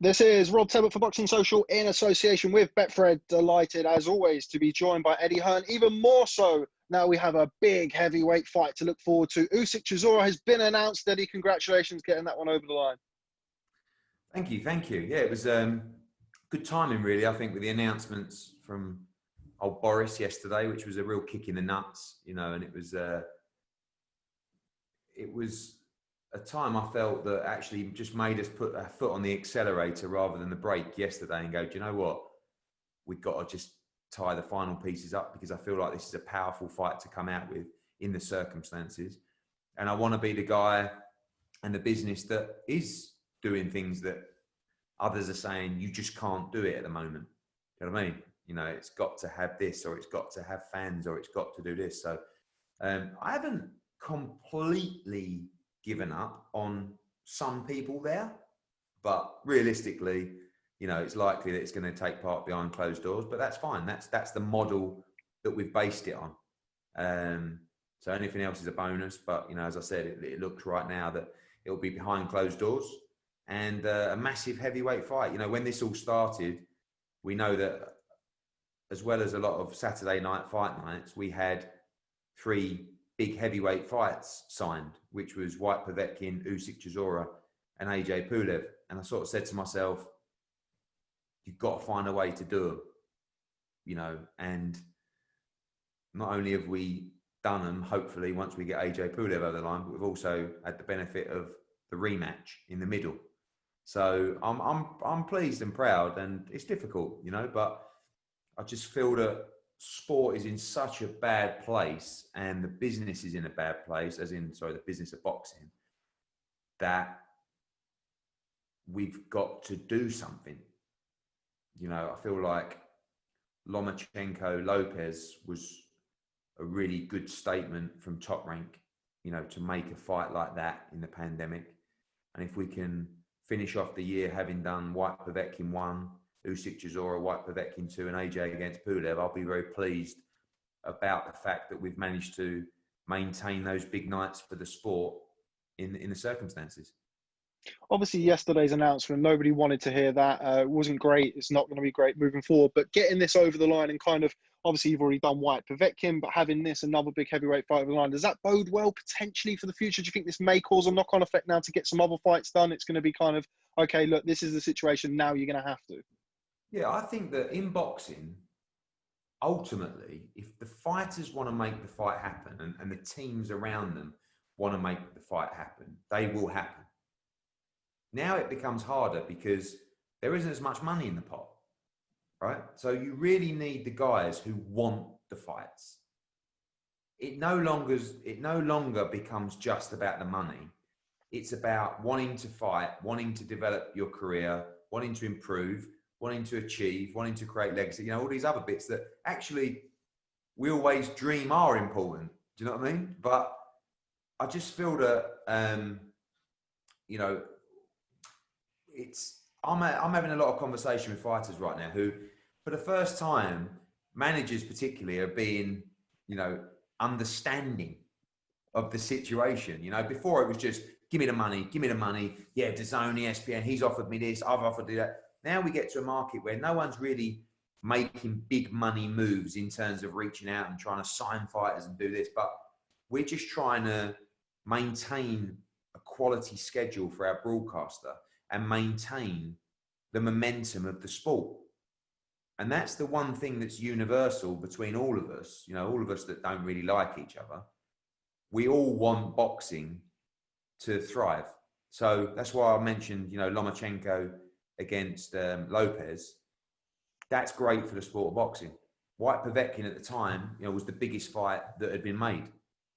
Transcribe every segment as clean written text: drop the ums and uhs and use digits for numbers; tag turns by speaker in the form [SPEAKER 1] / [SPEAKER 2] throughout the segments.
[SPEAKER 1] This is Rob Tebbutt for Boxing Social in association with Betfred. Delighted, as always, to be joined by Eddie Hearn. Even more so, now we have a big heavyweight fight to look forward to. Usyk-Chisora has been announced. Eddie, congratulations getting that one over the line.
[SPEAKER 2] Thank you. Yeah, it was good timing, really, I think, with the announcements from old Boris yesterday, which was a real kick in the nuts, and it was a time I felt that actually just made us put our foot on the accelerator rather than the brake yesterday and go, do you know what? We've got to just tie the final pieces up, because I feel like this is a powerful fight to come out with in the circumstances. And I want to be the guy and the business that is doing things that others are saying, you just can't do it at the moment. You know what I mean? It's got to have this, or it's got to have fans, or it's got to do this. So I haven't completely given up on some people there, but realistically, it's likely that it's going to take part behind closed doors, but that's fine. That's the model that we've based it on. So anything else is a bonus, but as I said, it looks right now that it'll be behind closed doors and a massive heavyweight fight. When this all started, we know that as well as a lot of Saturday night fight nights, we had 3 big heavyweight fights signed, which was Whyte-Povetkin, Usyk-Chisora, and Aj-Pulev. And I sort of said to myself, you've got to find a way to do them, and not only have we done them, hopefully, once we get Aj-Pulev over the line, but we've also had the benefit of the rematch in the middle. So I'm pleased and proud, and it's difficult, but I just feel that sport is in such a bad place and the business is in a bad place, the business of boxing, that we've got to do something. I feel like Lomachenko-Lopez was a really good statement from Top Rank, to make a fight like that in the pandemic. And if we can finish off the year having done Whyte-Povetkin 1, Usyk-Chisora, Whyte-Povetkin 2, and AJ against Pulev, I'll be very pleased about the fact that we've managed to maintain those big nights for the sport in the circumstances.
[SPEAKER 1] Obviously, yesterday's announcement, nobody wanted to hear that. It wasn't great. It's not going to be great moving forward. But getting this over the line and kind of, obviously, you've already done Whyte-Povetkin, but having this, another big heavyweight fight over the line, does that bode well potentially for the future? Do you think this may cause a knock-on effect now to get some other fights done? It's going to be kind of, okay, look, this is the situation. Now you're going to have to.
[SPEAKER 2] Yeah, I think that in boxing, ultimately, if the fighters want to make the fight happen and the teams around them want to make the fight happen, they will happen. Now it becomes harder because there isn't as much money in the pot, right? So you really need the guys who want the fights. It no longer becomes just about the money. It's about wanting to fight, wanting to develop your career, wanting to improve, wanting to achieve, wanting to create legacy, all these other bits that actually we always dream are important. Do you know what I mean? But I just feel that, I'm having a lot of conversation with fighters right now who, for the first time, managers particularly are being, understanding of the situation. Before it was just, give me the money. Yeah, DAZN, ESPN, he's offered me this, I've offered you that. Now we get to a market where no one's really making big money moves in terms of reaching out and trying to sign fighters and do this, but we're just trying to maintain a quality schedule for our broadcaster and maintain the momentum of the sport. And that's the one thing that's universal between all of us, all of us that don't really like each other. We all want boxing to thrive. So that's why I mentioned, Lomachenko against Lopez. That's great for the sport of boxing. Whyte-Povetkin at the time, was the biggest fight that had been made.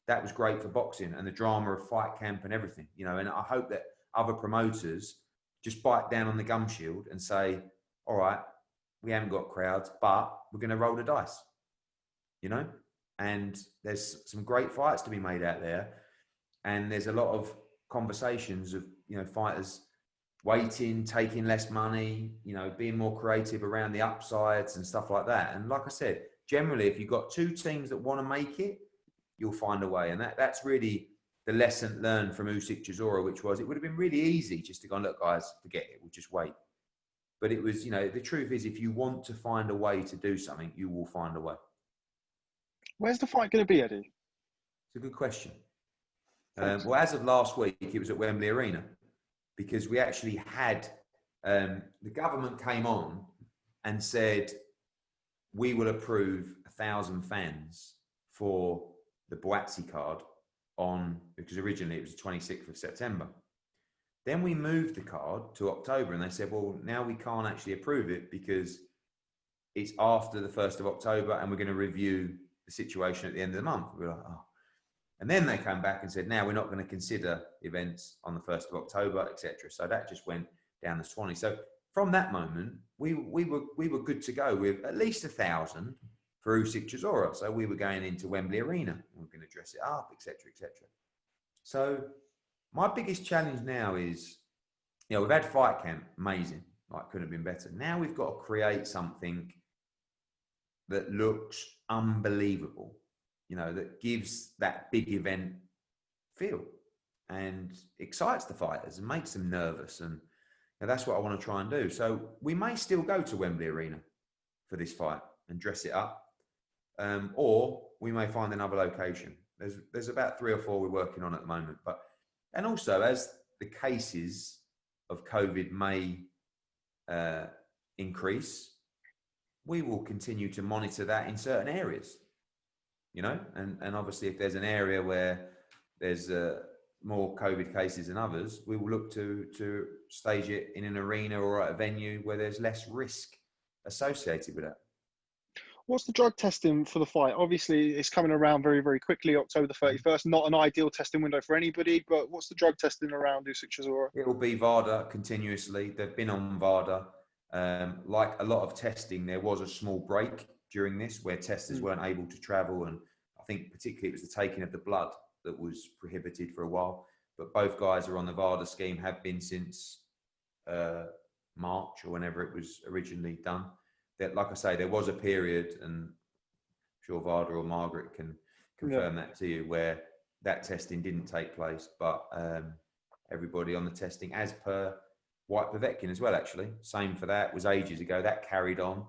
[SPEAKER 2] That was great for boxing and the drama of fight camp and everything, and I hope that other promoters just bite down on the gum shield and say, all right, we haven't got crowds, but we're going to roll the dice, and there's some great fights to be made out there. And there's a lot of conversations of, fighters waiting, taking less money, being more creative around the upsides and stuff like that. And like I said, generally, if you've got 2 teams that want to make it, you'll find a way. And that's really the lesson learned from Usyk-Chisora, which was, it would have been really easy just to go, look, guys, forget it. We'll just wait. But it was, you know, the truth is, if you want to find a way to do something, you will find a way.
[SPEAKER 1] Where's the fight going to be, Eddie?
[SPEAKER 2] It's a good question. Well, as of last week, it was at Wembley Arena, because we actually had, the government came on and said, we will approve 1,000 fans for the Boazzi card because originally it was the 26th of September. Then we moved the card to October, and they said, well, now we can't actually approve it because it's after the 1st of October and we're going to review the situation at the end of the month. We're like, oh. And then they came back and said, now we're not going to consider events on the 1st of October, etc. So that just went down the Swanee. So from that moment, we were good to go with at least 1,000 for Usyk-Chisora. So we were going into Wembley Arena. We were going to dress it up, etc., etc. So my biggest challenge now is, you know, we've had Fight Camp, amazing, like couldn't have been better. Now we've got to create something that looks unbelievable, you know, that gives that big event feel and excites the fighters and makes them nervous. And you know, that's what I want to try and do. So we may still go to Wembley Arena for this fight and dress it up, or we may find another location. There's about 3 or 4 we're working on at the moment, and also as the cases of COVID may increase, we will continue to monitor that in certain areas, you know, and obviously if there's an area where there's more COVID cases than others, we will look to stage it in an arena or at a venue where there's less risk associated with that.
[SPEAKER 1] What's the drug testing for the fight? Obviously, it's coming around very, very quickly, October the 31st. Not an ideal testing window for anybody, but what's the drug testing around Usyk-Chisora?
[SPEAKER 2] It will be VADA continuously. They've been on VADA. Like a lot of testing, there was a small break during this where testers weren't able to travel. And I think particularly it was the taking of the blood that was prohibited for a while. But both guys are on the VADA scheme, have been since March or whenever it was originally done. That, like I say, there was a period, and I'm sure Vada or Margaret can confirm that to you, where that testing didn't take place. But everybody on the testing, as per Whyte-Povetkin as well, actually, same for that, was ages ago. That carried on,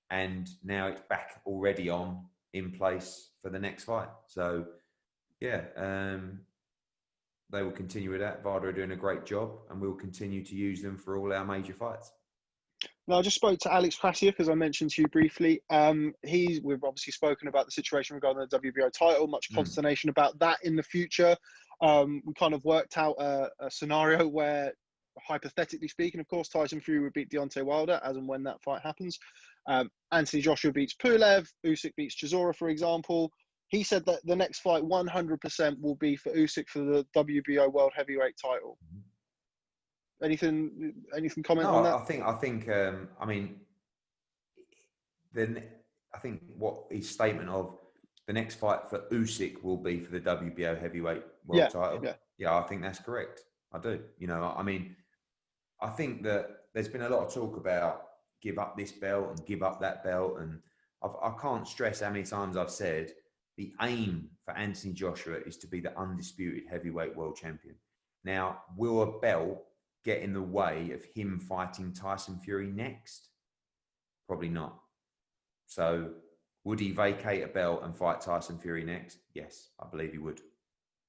[SPEAKER 2] and now it's back already on in place for the next fight. So, yeah, they will continue with that. Vada are doing a great job, and we'll continue to use them for all our major fights.
[SPEAKER 1] Now, I just spoke to Alex Krassia, because I mentioned to you briefly. We've obviously spoken about the situation regarding the WBO title, much consternation about that in the future. We kind of worked out a scenario where, hypothetically speaking, of course, Tyson Fury would beat Deontay Wilder as and when that fight happens. Anthony Joshua beats Pulev, Usyk beats Chisora, for example. He said that the next fight 100% will be for Usyk for the WBO World Heavyweight title. Anything comment on that? I think what his statement of the next fight for Usyk will be for the WBO Heavyweight World title. Yeah, I think that's correct. I do. You know, I mean, I think that there's been a lot of talk about give up this belt and give up that belt. And I can't stress how many times I've said the aim for Anthony Joshua is to be the undisputed heavyweight world champion. Now, will a belt get in the way of him fighting Tyson Fury next? Probably not. So would he vacate a belt and fight Tyson Fury next? Yes, I believe he would,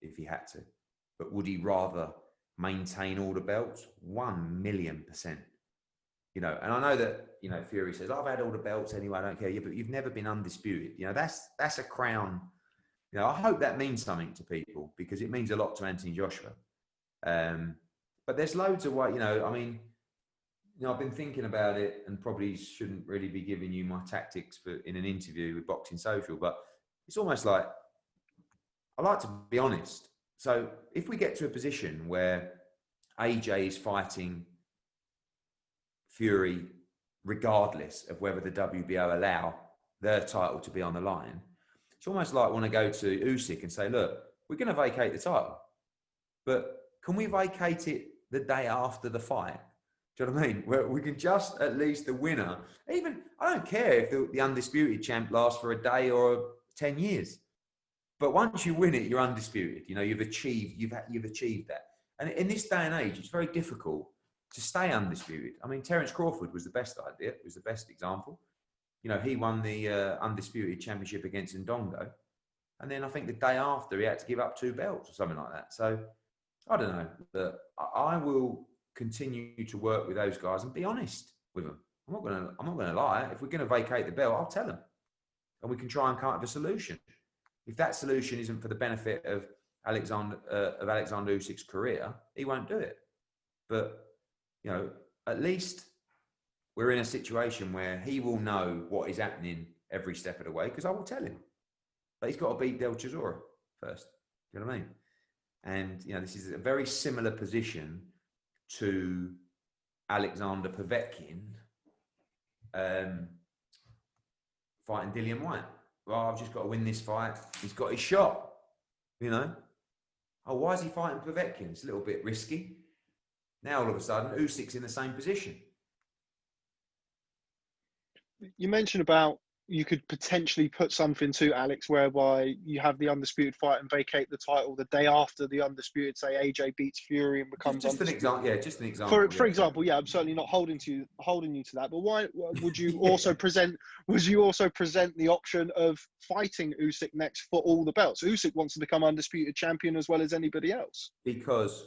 [SPEAKER 1] if he had to. But would he rather maintain all the belts? 1,000,000%. You know, and I know that, you know, Fury says, I've had all the belts anyway, I don't care. Yeah, but you've never been undisputed. You know, that's a crown. You know, I hope that means something to people, because it means a lot to Anthony Joshua. But there's loads of ways, you know, I mean, you know, I've been thinking about it, and probably shouldn't really be giving you my tactics in an interview with Boxing Social, but it's almost like, I like to be honest. So if we get to a position where AJ is fighting Fury regardless of whether the WBO allow their title to be on the line, it's almost like want to go to Usyk and say, look, we're going to vacate the title, but can we vacate it the day after the fight? Do you know what I mean? Where we can just, at least the winner, even, I don't care if the undisputed champ lasts for a day or 10 years, but once you win it, you're undisputed. You know, you've achieved that. And in this day and age, it's very difficult
[SPEAKER 2] to stay undisputed. I mean, Terence Crawford was the best idea. It was the best example. You know, he won the undisputed championship against Ndongo. And then I think the day after he had to give up 2 belts or something like that. So I don't know. But I will continue to work with those guys and be honest with them. I'm not gonna lie. If we're gonna vacate the belt, I'll tell them. And we can try and come up with a solution. If that solution isn't for the benefit of Alexander Usyk's career, he won't do it. But you know, at least we're in a situation where he will know what is happening every step of the way, because I will tell him. But he's got to beat Chisora first. You know what I mean? And, you know, this is a very similar position to Alexander Povetkin fighting Dillian Whyte. Well, I've just got to win this fight. He's got his shot, you know? Oh, why is he fighting Povetkin? It's a little bit risky. Now, all of a sudden, Usyk's in the same position.
[SPEAKER 1] You mentioned about you could potentially put something to Alex whereby you have the undisputed fight and vacate the title the day after the undisputed, say AJ beats Fury and becomes
[SPEAKER 2] just
[SPEAKER 1] undisputed.
[SPEAKER 2] An example. Yeah, just an example.
[SPEAKER 1] For example, yeah, I'm certainly not holding you to that. But why would you also present? Would you also present the option of fighting Usyk next for all the belts? Usyk wants to become undisputed champion as well as anybody else.
[SPEAKER 2] Because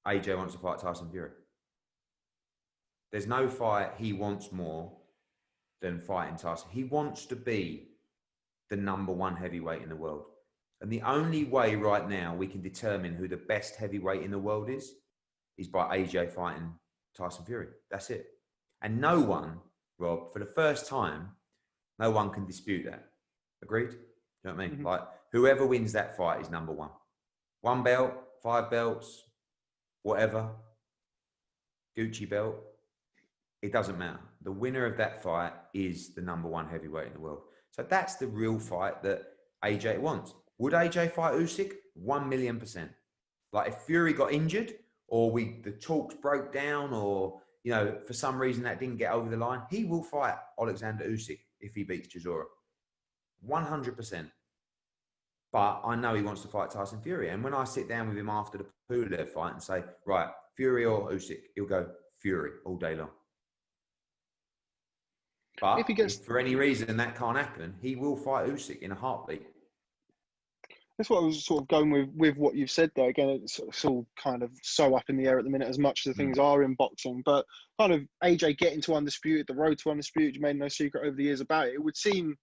[SPEAKER 2] AJ wants to fight Tyson Fury. There's no fight he wants more than fighting Tyson. He wants to be the #1 heavyweight in the world. And the only way right now we can determine who the best heavyweight in the world is by AJ fighting Tyson Fury. That's it. And no one, Rob, for the first time, no one can dispute that. Agreed? You know what I mean?
[SPEAKER 1] Mm-hmm.
[SPEAKER 2] Like, whoever wins that fight is #1. 1 belt, 5 belts, whatever, Gucci belt, it doesn't matter. The winner of that fight is the #1 heavyweight in the world. So that's the real fight that AJ wants. Would AJ fight Usyk? 1,000,000%. Like if Fury got injured or the talks broke down or, you know, for some reason that didn't get over the line, he will fight Alexander Usyk if he beats Chisora. 100%. But I know he wants to fight Tyson Fury. And when I sit down with him after the Pulev fight and say, right, Fury or Usyk, he'll go Fury all day long. But if for any reason that can't happen, he will fight Usyk in a heartbeat.
[SPEAKER 1] That's what I was sort of going with what you've said there. Again, it's all kind of so up in the air at the minute, as much as the things are in boxing. But kind of AJ getting to undisputed, the road to undisputed, you made no secret over the years about it. It would seem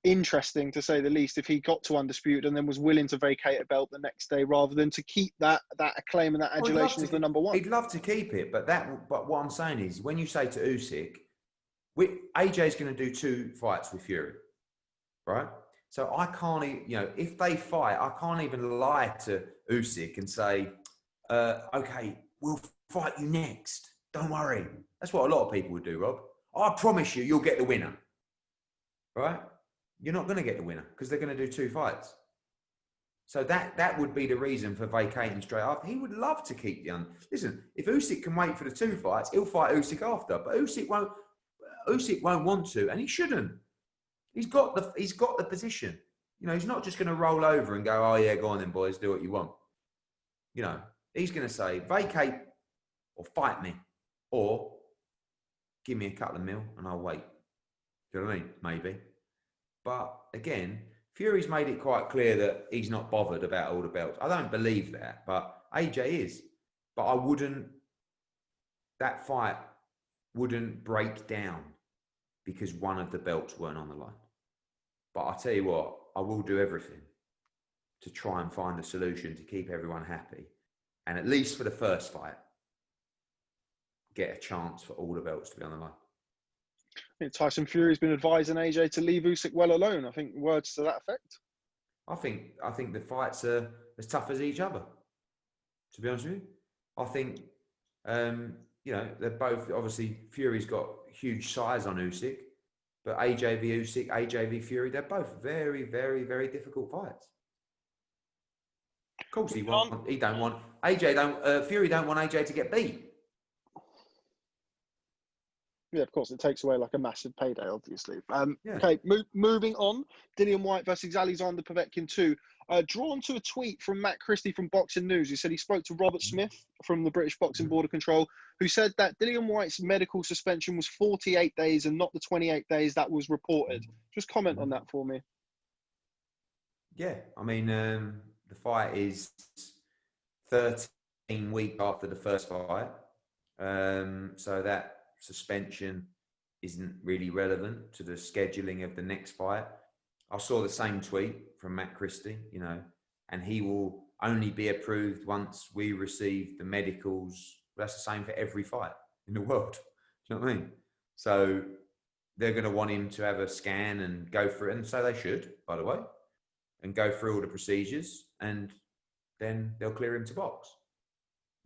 [SPEAKER 1] interesting, to say the least, if he got to undisputed and then was willing to vacate a belt the next day, rather than to keep that acclaim and that adulation as the #1.
[SPEAKER 2] He'd love to keep it, but what I'm saying is, when you say to Usyk, AJ's going to do 2 fights with Fury, right? So I can't, you know, if they fight, I can't even lie to Usyk and say, okay, we'll fight you next. Don't worry. That's what a lot of people would do, Rob. I promise you'll get the winner, right? You're not going to get the winner because they're going to do 2 fights. So that would be the reason for vacating straight after. He would love to keep the Listen, if Usyk can wait for the 2 fights, he'll fight Usyk after. But Usyk won't want to, and he shouldn't. He's got the position. You know, he's not just going to roll over and go, oh yeah, go on then, boys, do what you want. You know, he's going to say, vacate or fight me, or give me a couple of mil and I'll wait. Do you know what I mean? Maybe. But again, Fury's made it quite clear that he's not bothered about all the belts. I don't believe that, but AJ is. But that fight wouldn't break down because one of the belts weren't on the line. But I'll tell you what, I will do everything to try and find a solution to keep everyone happy. And at least for the first fight, get a chance for all the belts to be on the line.
[SPEAKER 1] I think Tyson Fury's been advising AJ to leave Usyk well alone. I think words to that effect.
[SPEAKER 2] I think the fights are as tough as each other, to be honest with you. I think, you know, they're both, obviously, Fury's got huge size on Usyk, but AJ v Usyk, AJ v Fury, they're both very, very, very difficult fights. Of course, Fury don't want AJ to get beat.
[SPEAKER 1] Yeah, of course, it takes away like a massive payday, obviously.
[SPEAKER 2] Yeah.
[SPEAKER 1] Okay, moving on. Dillian Whyte versus Alexander Povetkin II. Drawn to a tweet from Matt Christie from Boxing News. He said he spoke to Robert Smith from the British Boxing Board of Control, who said that Dillian Whyte's medical suspension was 48 days and not the 28 days that was reported. Just comment on that for me.
[SPEAKER 2] Yeah, I mean, the fight is 13 weeks after the first fight. So that suspension isn't really relevant to the scheduling of the next fight. I saw the same tweet from Matt Christie, you know, and he will only be approved once we receive the medicals. That's the same for every fight in the world. Do you know what I mean? So they're going to want him to have a scan and go through it, and so they should, by the way, and go through all the procedures, and then they'll clear him to box.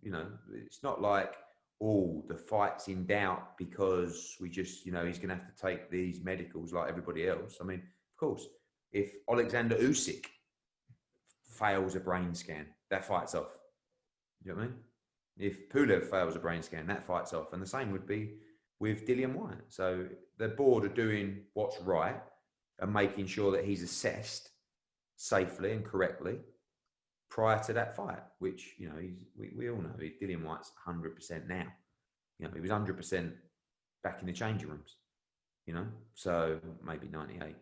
[SPEAKER 2] You know, it's not like, oh, the fight's in doubt because we just, you know, he's going to have to take these medicals like everybody else. I mean, of course, if Alexander Usyk fails a brain scan, that fight's off. You know what I mean? If Pulev fails a brain scan, that fight's off. And the same would be with Dillian Whyte. So the board are doing what's right and making sure that he's assessed safely and correctly prior to that fight, which, you know, we all know Dillian Whyte's 100% now. You know, he was 100% back in the changing rooms, you know, so maybe 98.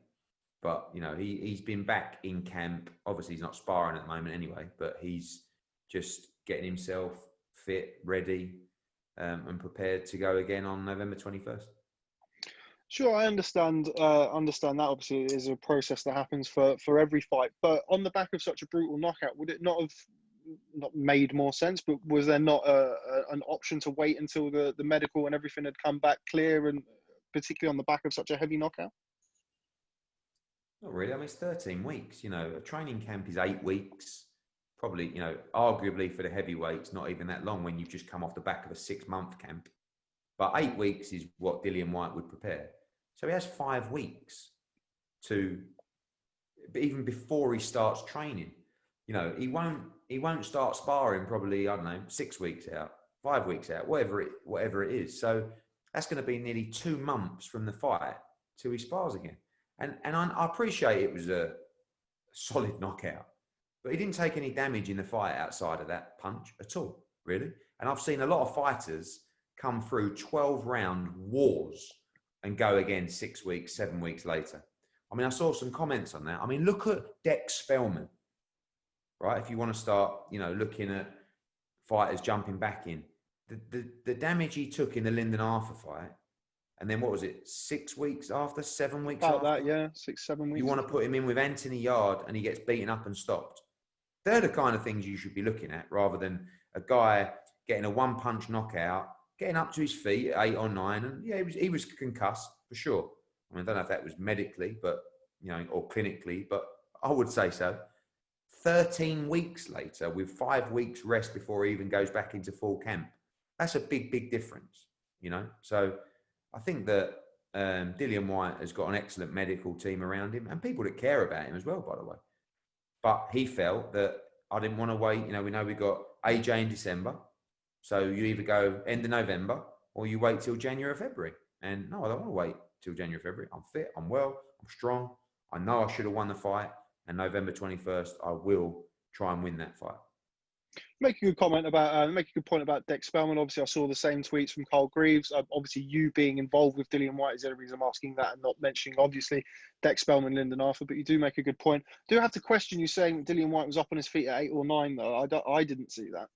[SPEAKER 2] But, you know, he's been back in camp. Obviously, he's not sparring at the moment anyway, but he's just getting himself fit, ready, and prepared to go again on November 21st.
[SPEAKER 1] Sure, I understand that. Obviously, it is a process that happens for every fight. But on the back of such a brutal knockout, would it not have made more sense? But was there not an option to wait until the medical and everything had come back clear, and particularly on the back of such a heavy knockout?
[SPEAKER 2] Not really. I mean, it's 13 weeks. You know, a training camp is 8 weeks. Probably, you know, arguably for the heavyweights, not even that long when you've just come off the back of a 6-month camp. But 8 weeks is what Dillian Whyte would prepare. So he has 5 weeks to, even before he starts training. You know, he won't start sparring probably, I don't know, 6 weeks out, 5 weeks out, whatever it is. So that's going to be nearly 2 months from the fight till he spars again. And I appreciate it was a solid knockout, but he didn't take any damage in the fight outside of that punch at all, really. And I've seen a lot of fighters come through 12-round wars and go again 6 weeks, 7 weeks later. I mean, I saw some comments on that. I mean, look at Dex Spellman, right? If you want to start, you know, looking at fighters jumping back in. The damage he took in the Lyndon Arthur fight, and then what was it, 6 weeks after, 7 weeks
[SPEAKER 1] About
[SPEAKER 2] after?
[SPEAKER 1] that, yeah, 6, 7 weeks.
[SPEAKER 2] You want to put him in with Anthony Yard and he gets beaten up and stopped. They're the kind of things you should be looking at rather than a guy getting a one-punch knockout, getting up to his feet at 8 or 9. And yeah, he was concussed for sure. I mean, I don't know if that was medically, but, you know, or clinically, but I would say so. 13 weeks later with 5 weeks rest before he even goes back into full camp. That's a big, big difference, you know? So I think that Dillian Whyte has got an excellent medical team around him and people that care about him as well, by the way. But he felt that I didn't want to wait. You know, we know we got AJ in December. So you either go end of November or you wait till January or February. And no, I don't want to wait till January or February. I'm fit, I'm well, I'm strong. I know I should have won the fight. And November 21st, I will try and win that fight.
[SPEAKER 1] Make a good comment about, make a good point about Dex Spellman. Obviously, I saw the same tweets from Carl Greaves. Obviously, you being involved with Dillian Whyte is the only reason I'm asking that and not mentioning, obviously, Dex Spellman, Lyndon Arthur. But you do make a good point. Do have to question you saying Dillian Whyte was up on his feet at 8 or 9, though. I didn't see that.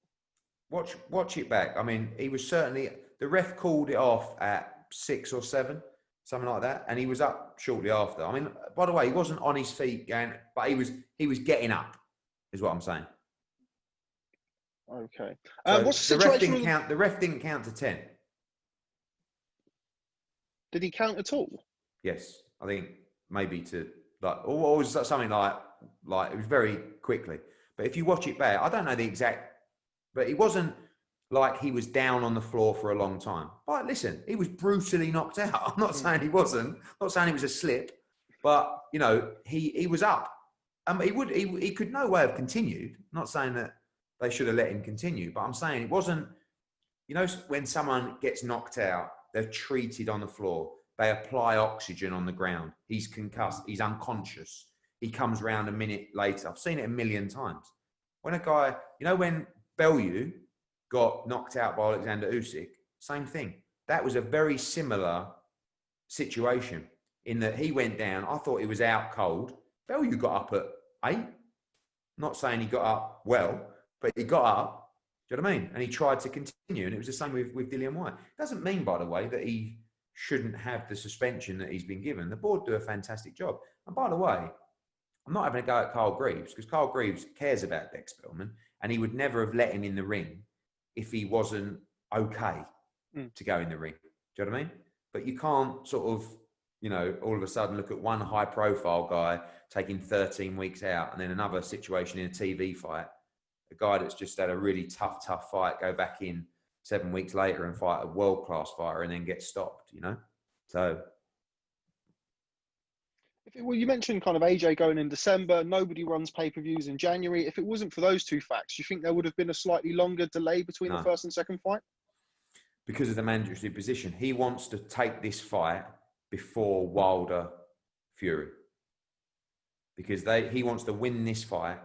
[SPEAKER 2] Watch it back. I mean, he was certainly, the ref called it off at 6 or 7, something like that, and he was up shortly after. I mean, by the way, he wasn't on his feet going, but he was getting up, is what I'm saying.
[SPEAKER 1] Okay.
[SPEAKER 2] So
[SPEAKER 1] what's the situation?
[SPEAKER 2] The ref didn't count to 10.
[SPEAKER 1] Did he count at all?
[SPEAKER 2] Yes, I think maybe to like, or was something like it was very quickly. But if you watch it back, I don't know the exact, but it wasn't like he was down on the floor for a long time. But listen, he was brutally knocked out. I'm not saying he wasn't. I'm not saying he was a slip, but you know, he was up. He could no way have continued. I'm not saying that they should have let him continue, but I'm saying it wasn't, you know, when someone gets knocked out, They're treated on the floor. They apply oxygen on the ground. He's concussed. He's unconscious. He comes round a minute later. I've seen it a million times. When a guy, when Bellew got knocked out by Alexander Usyk, same thing. That was a very similar situation in that he went down. I thought he was out cold. Bellew got up at 8. Not saying he got up well, but he got up. Do you know what I mean? And he tried to continue. And it was the same with Dillian Whyte. Doesn't mean, by the way, that he shouldn't have the suspension that he's been given. The board do a fantastic job. And by the way, I'm not having a go at Carl Greaves, because Carl Greaves cares about Dex Spellman, and he would never have let him in the ring if he wasn't okay to go in the ring. Do you know what I mean? But you can't sort of, all of a sudden look at one high-profile guy taking 13 weeks out, and then another situation in a TV fight, a guy that's just had a really tough fight, go back in 7 weeks later and fight a world-class fighter and then get stopped, So...
[SPEAKER 1] Well, you mentioned kind of AJ going in December. Nobody runs pay-per-views in January. If it wasn't for those two facts, do you think there would have been a slightly longer delay between the first and second fight?
[SPEAKER 2] Because of the mandatory position. He wants to take this fight before Wilder Fury. Because he wants to win this fight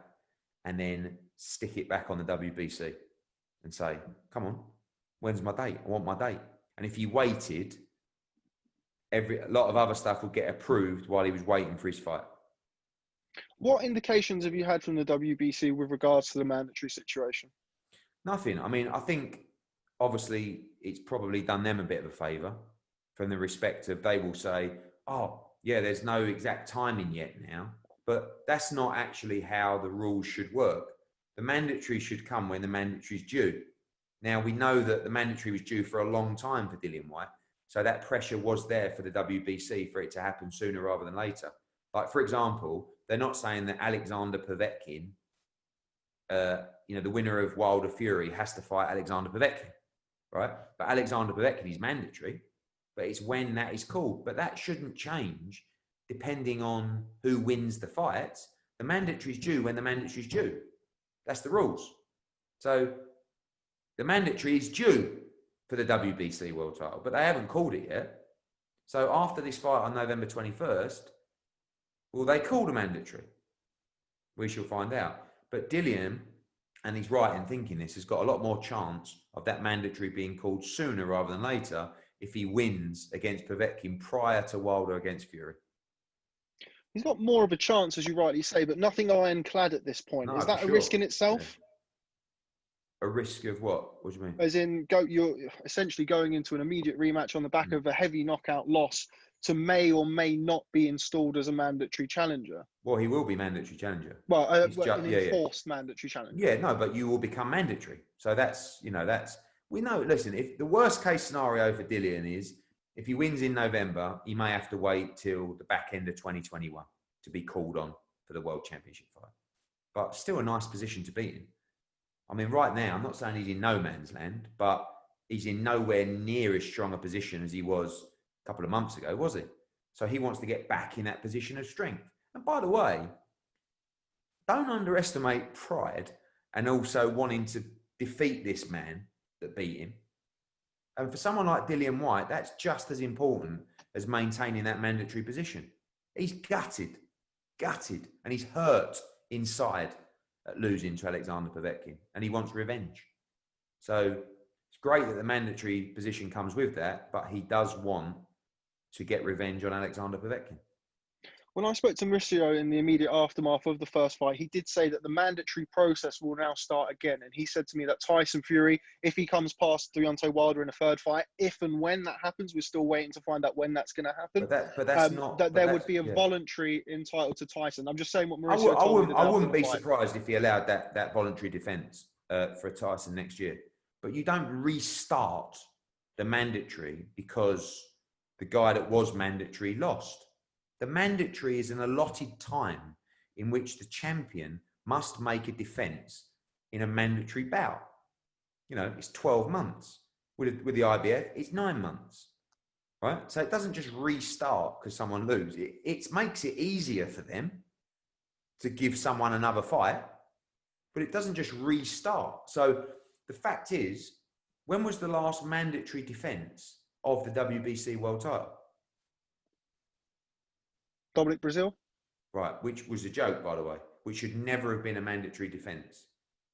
[SPEAKER 2] and then stick it back on the WBC and say, come on, when's my date? I want my date. And if he waited, a lot of other stuff would get approved while he was waiting for his fight.
[SPEAKER 1] What indications have you had from the WBC with regards to the mandatory situation?
[SPEAKER 2] Nothing. I mean, I think obviously it's probably done them a bit of a favour from the respect of they will say, oh, yeah, there's no exact timing yet now, but that's not actually how the rules should work. The mandatory should come when the mandatory is due. Now, we know that the mandatory was due for a long time for Dillian Whyte. So that pressure was there for the WBC for it to happen sooner rather than later. Like, for example, they're not saying that Alexander Povetkin, the winner of Wilder Fury, has to fight Alexander Povetkin, right? But Alexander Povetkin is mandatory, but it's when that is called. But that shouldn't change depending on who wins the fight. The mandatory is due when the mandatory is due. That's the rules. So the mandatory is due for the WBC world title, but they haven't called it yet. So after this fight on November 21st, will they call the mandatory? We shall find out. But Dillian, and he's right in thinking this, has got a lot more chance of that mandatory being called sooner rather than later if he wins against Povetkin prior to Wilder against Fury.
[SPEAKER 1] He's got more of a chance, as you rightly say, but nothing ironclad at this point.
[SPEAKER 2] No,
[SPEAKER 1] is that a risk in itself?
[SPEAKER 2] Yeah. A risk of what? What do you mean?
[SPEAKER 1] As in, you're essentially going into an immediate rematch on the back of a heavy knockout loss to may or may not be installed as a mandatory challenger.
[SPEAKER 2] Well, he will be mandatory challenger.
[SPEAKER 1] Well, an enforced mandatory challenger.
[SPEAKER 2] Yeah, no, but you will become mandatory. So that's, we know, listen, if the worst case scenario for Dillian is, if he wins in November, he may have to wait till the back end of 2021 to be called on for the World Championship fight. But still a nice position to be in. I mean, right now, I'm not saying he's in no man's land, but he's in nowhere near as strong a position as he was a couple of months ago, was he? So he wants to get back in that position of strength. And by the way, don't underestimate pride and also wanting to defeat this man that beat him. And for someone like Dillian Whyte, that's just as important as maintaining that mandatory position. He's gutted, and he's hurt inside at losing to Alexander Povetkin, and he wants revenge. So it's great that the mandatory position comes with that, but he does want to get revenge on Alexander Povetkin.
[SPEAKER 1] When I spoke to Mauricio in the immediate aftermath of the first fight, he did say that the mandatory process will now start again. And he said to me that Tyson Fury, if he comes past Deontay Wilder in a third fight, if and when that happens, we're still waiting to find out when that's going to happen.
[SPEAKER 2] But that's not...
[SPEAKER 1] That there would be a voluntary entitled to Tyson. I'm just saying what Mauricio told me.
[SPEAKER 2] I wouldn't be surprised if he allowed that voluntary defence for Tyson next year. But you don't restart the mandatory because the guy that was mandatory lost. The mandatory is an allotted time in which the champion must make a defence in a mandatory bout. It's 12 months. With the IBF, it's 9 months, right? So it doesn't just restart because someone loses. It makes it easier for them to give someone another fight, but it doesn't just restart. So the fact is, when was the last mandatory defence of the WBC world title?
[SPEAKER 1] Dominic Brazil?
[SPEAKER 2] Right, which was a joke, by the way, which should never have been a mandatory defence.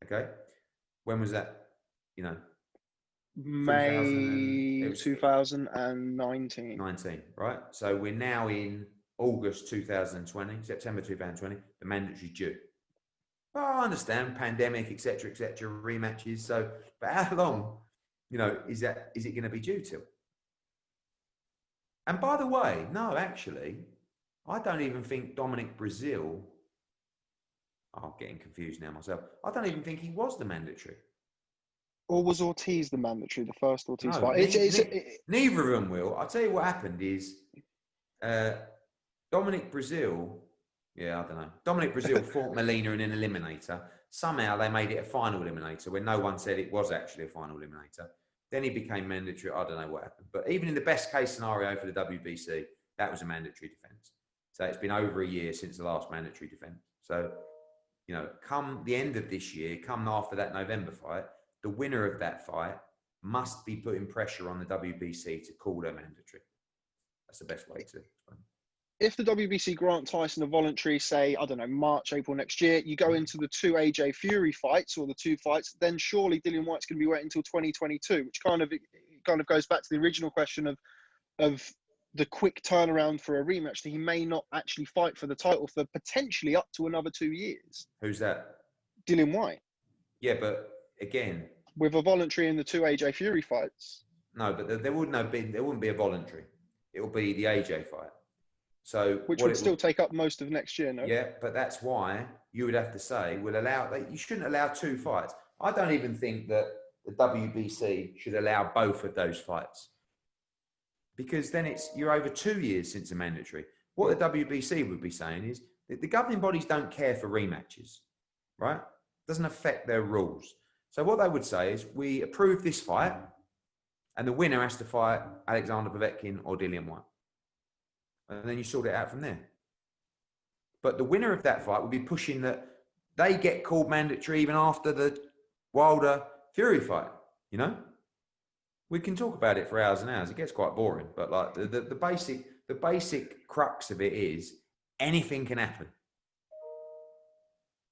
[SPEAKER 2] Okay? When was that? You know,
[SPEAKER 1] May 2019.
[SPEAKER 2] 19, right? So we're now in August 2020, September 2020, the mandatory due. Well, I understand pandemic, etc., rematches. So, but how long, you know, is it going to be due till? And by the way, no, actually, I don't even think Dominic Brazil. I'm getting confused now myself. I don't even think he was the mandatory.
[SPEAKER 1] Or was Ortiz the mandatory, the first Ortiz
[SPEAKER 2] No,
[SPEAKER 1] fight?
[SPEAKER 2] neither of them will. I'll tell you what happened is Dominic Brazil, I don't know. Dominic Brazil fought Molina in an eliminator. Somehow they made it a final eliminator when no one said it was actually a final eliminator. Then he became mandatory. I don't know what happened. But even in the best case scenario for the WBC, that was a mandatory defence. So it's been over a year since the last mandatory defence. So, you know, come the end of this year, come after that November fight, the winner of that fight must be putting pressure on the WBC to call their mandatory. That's the best way to explain.
[SPEAKER 1] If the WBC grant Tyson a voluntary, say, I don't know, March, April next year, you go into the 2 AJ Fury fights or the 2 fights, then surely Dillian Whyte's going to be waiting until 2022, which kind of goes back to the original question of the quick turnaround for a rematch that he may not actually fight for the title for potentially up to another 2 years.
[SPEAKER 2] Who's that?
[SPEAKER 1] Dillian Whyte.
[SPEAKER 2] Yeah, but again,
[SPEAKER 1] with a voluntary in the 2 AJ Fury fights.
[SPEAKER 2] No, but there wouldn't be a voluntary. It will be the AJ fight. So
[SPEAKER 1] which would still take up most of next year, no?
[SPEAKER 2] Yeah, but that's why you would have to say you shouldn't allow 2 fights. I don't even think that the WBC should allow both of those fights. Because then you're over 2 years since a mandatory. What the WBC would be saying is that the governing bodies don't care for rematches, right? It doesn't affect their rules. So what they would say is, we approve this fight, and the winner has to fight Alexander Povetkin or Dillian Whyte. And then you sort it out from there. But the winner of that fight would be pushing that they get called mandatory even after the Wilder Fury fight, you know? We can talk about it for hours and hours. It gets quite boring. But like the basic crux of it is anything can happen.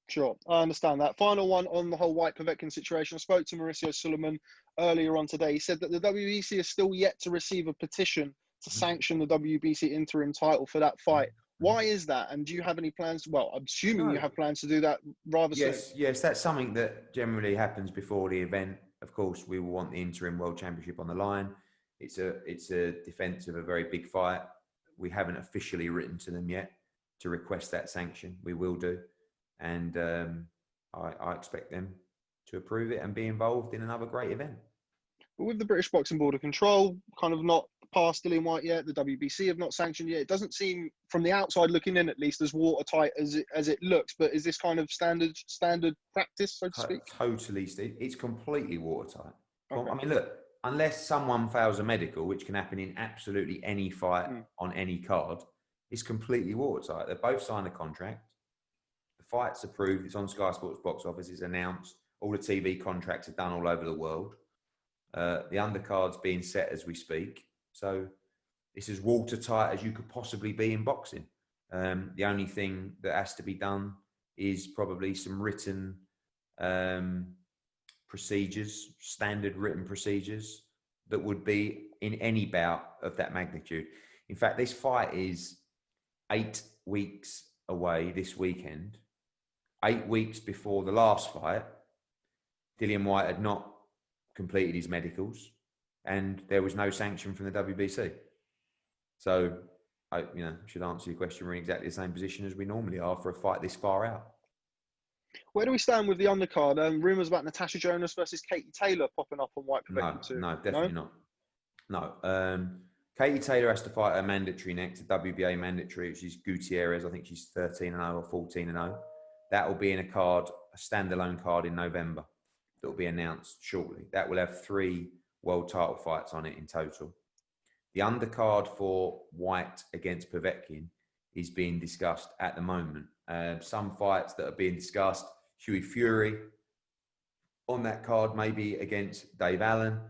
[SPEAKER 1] Sure, I understand that. Final one on the whole Whyte-Povetkin situation. I spoke to Mauricio Suleiman earlier on today. He said that the WBC is still yet to receive a petition to sanction the WBC interim title for that fight. Why is that? And do you have any plans? Well, I'm assuming you have plans to do that rather soon.
[SPEAKER 2] Yes, that's something that generally happens before the event. Of course, we will want the interim world championship on the line. It's a defense of a very big fight. We haven't officially written to them yet to request that sanction. We will do. And I expect them to approve it and be involved in another great event.
[SPEAKER 1] But with the British Boxing Board of Control kind of not past Dillian Whyte yet, the WBC have not sanctioned yet, it doesn't seem, from the outside looking in at least, as watertight as it looks. But is this kind of standard practice, so to speak?
[SPEAKER 2] Totally. It's completely watertight.
[SPEAKER 1] Okay.
[SPEAKER 2] I mean, look, unless someone fails a medical, which can happen in absolutely any fight on any card, it's completely watertight. They both signed a contract. The fight's approved. It's on Sky Sports box office. It's announced. All the TV contracts are done all over the world. The undercard's being set as we speak. So it's as watertight as you could possibly be in boxing. The only thing that has to be done is probably some written procedures, standard written procedures that would be in any bout of that magnitude. In fact, this fight is 8 weeks away this weekend. 8 weeks before the last fight, Dillian Whyte had not completed his medicals and there was no sanction from the WBC. So I should answer your question. We're in exactly the same position as we normally are for a fight this far out.
[SPEAKER 1] Where do we stand with the undercard? Rumours about Natasha Jonas versus Katie Taylor popping up on Whyte-Povetkin II.
[SPEAKER 2] No, definitely not. No. Katie Taylor has to fight a mandatory next, a WBA mandatory, which is Gutierrez. I think she's 13-0 or 14-0. That will be in a standalone card in November. That will be announced shortly. That will have 3 world title fights on it in total. The undercard for Whyte against Povetkin is being discussed at the moment. Some fights that are being discussed, Hughie Fury on that card, maybe against Dave Allen.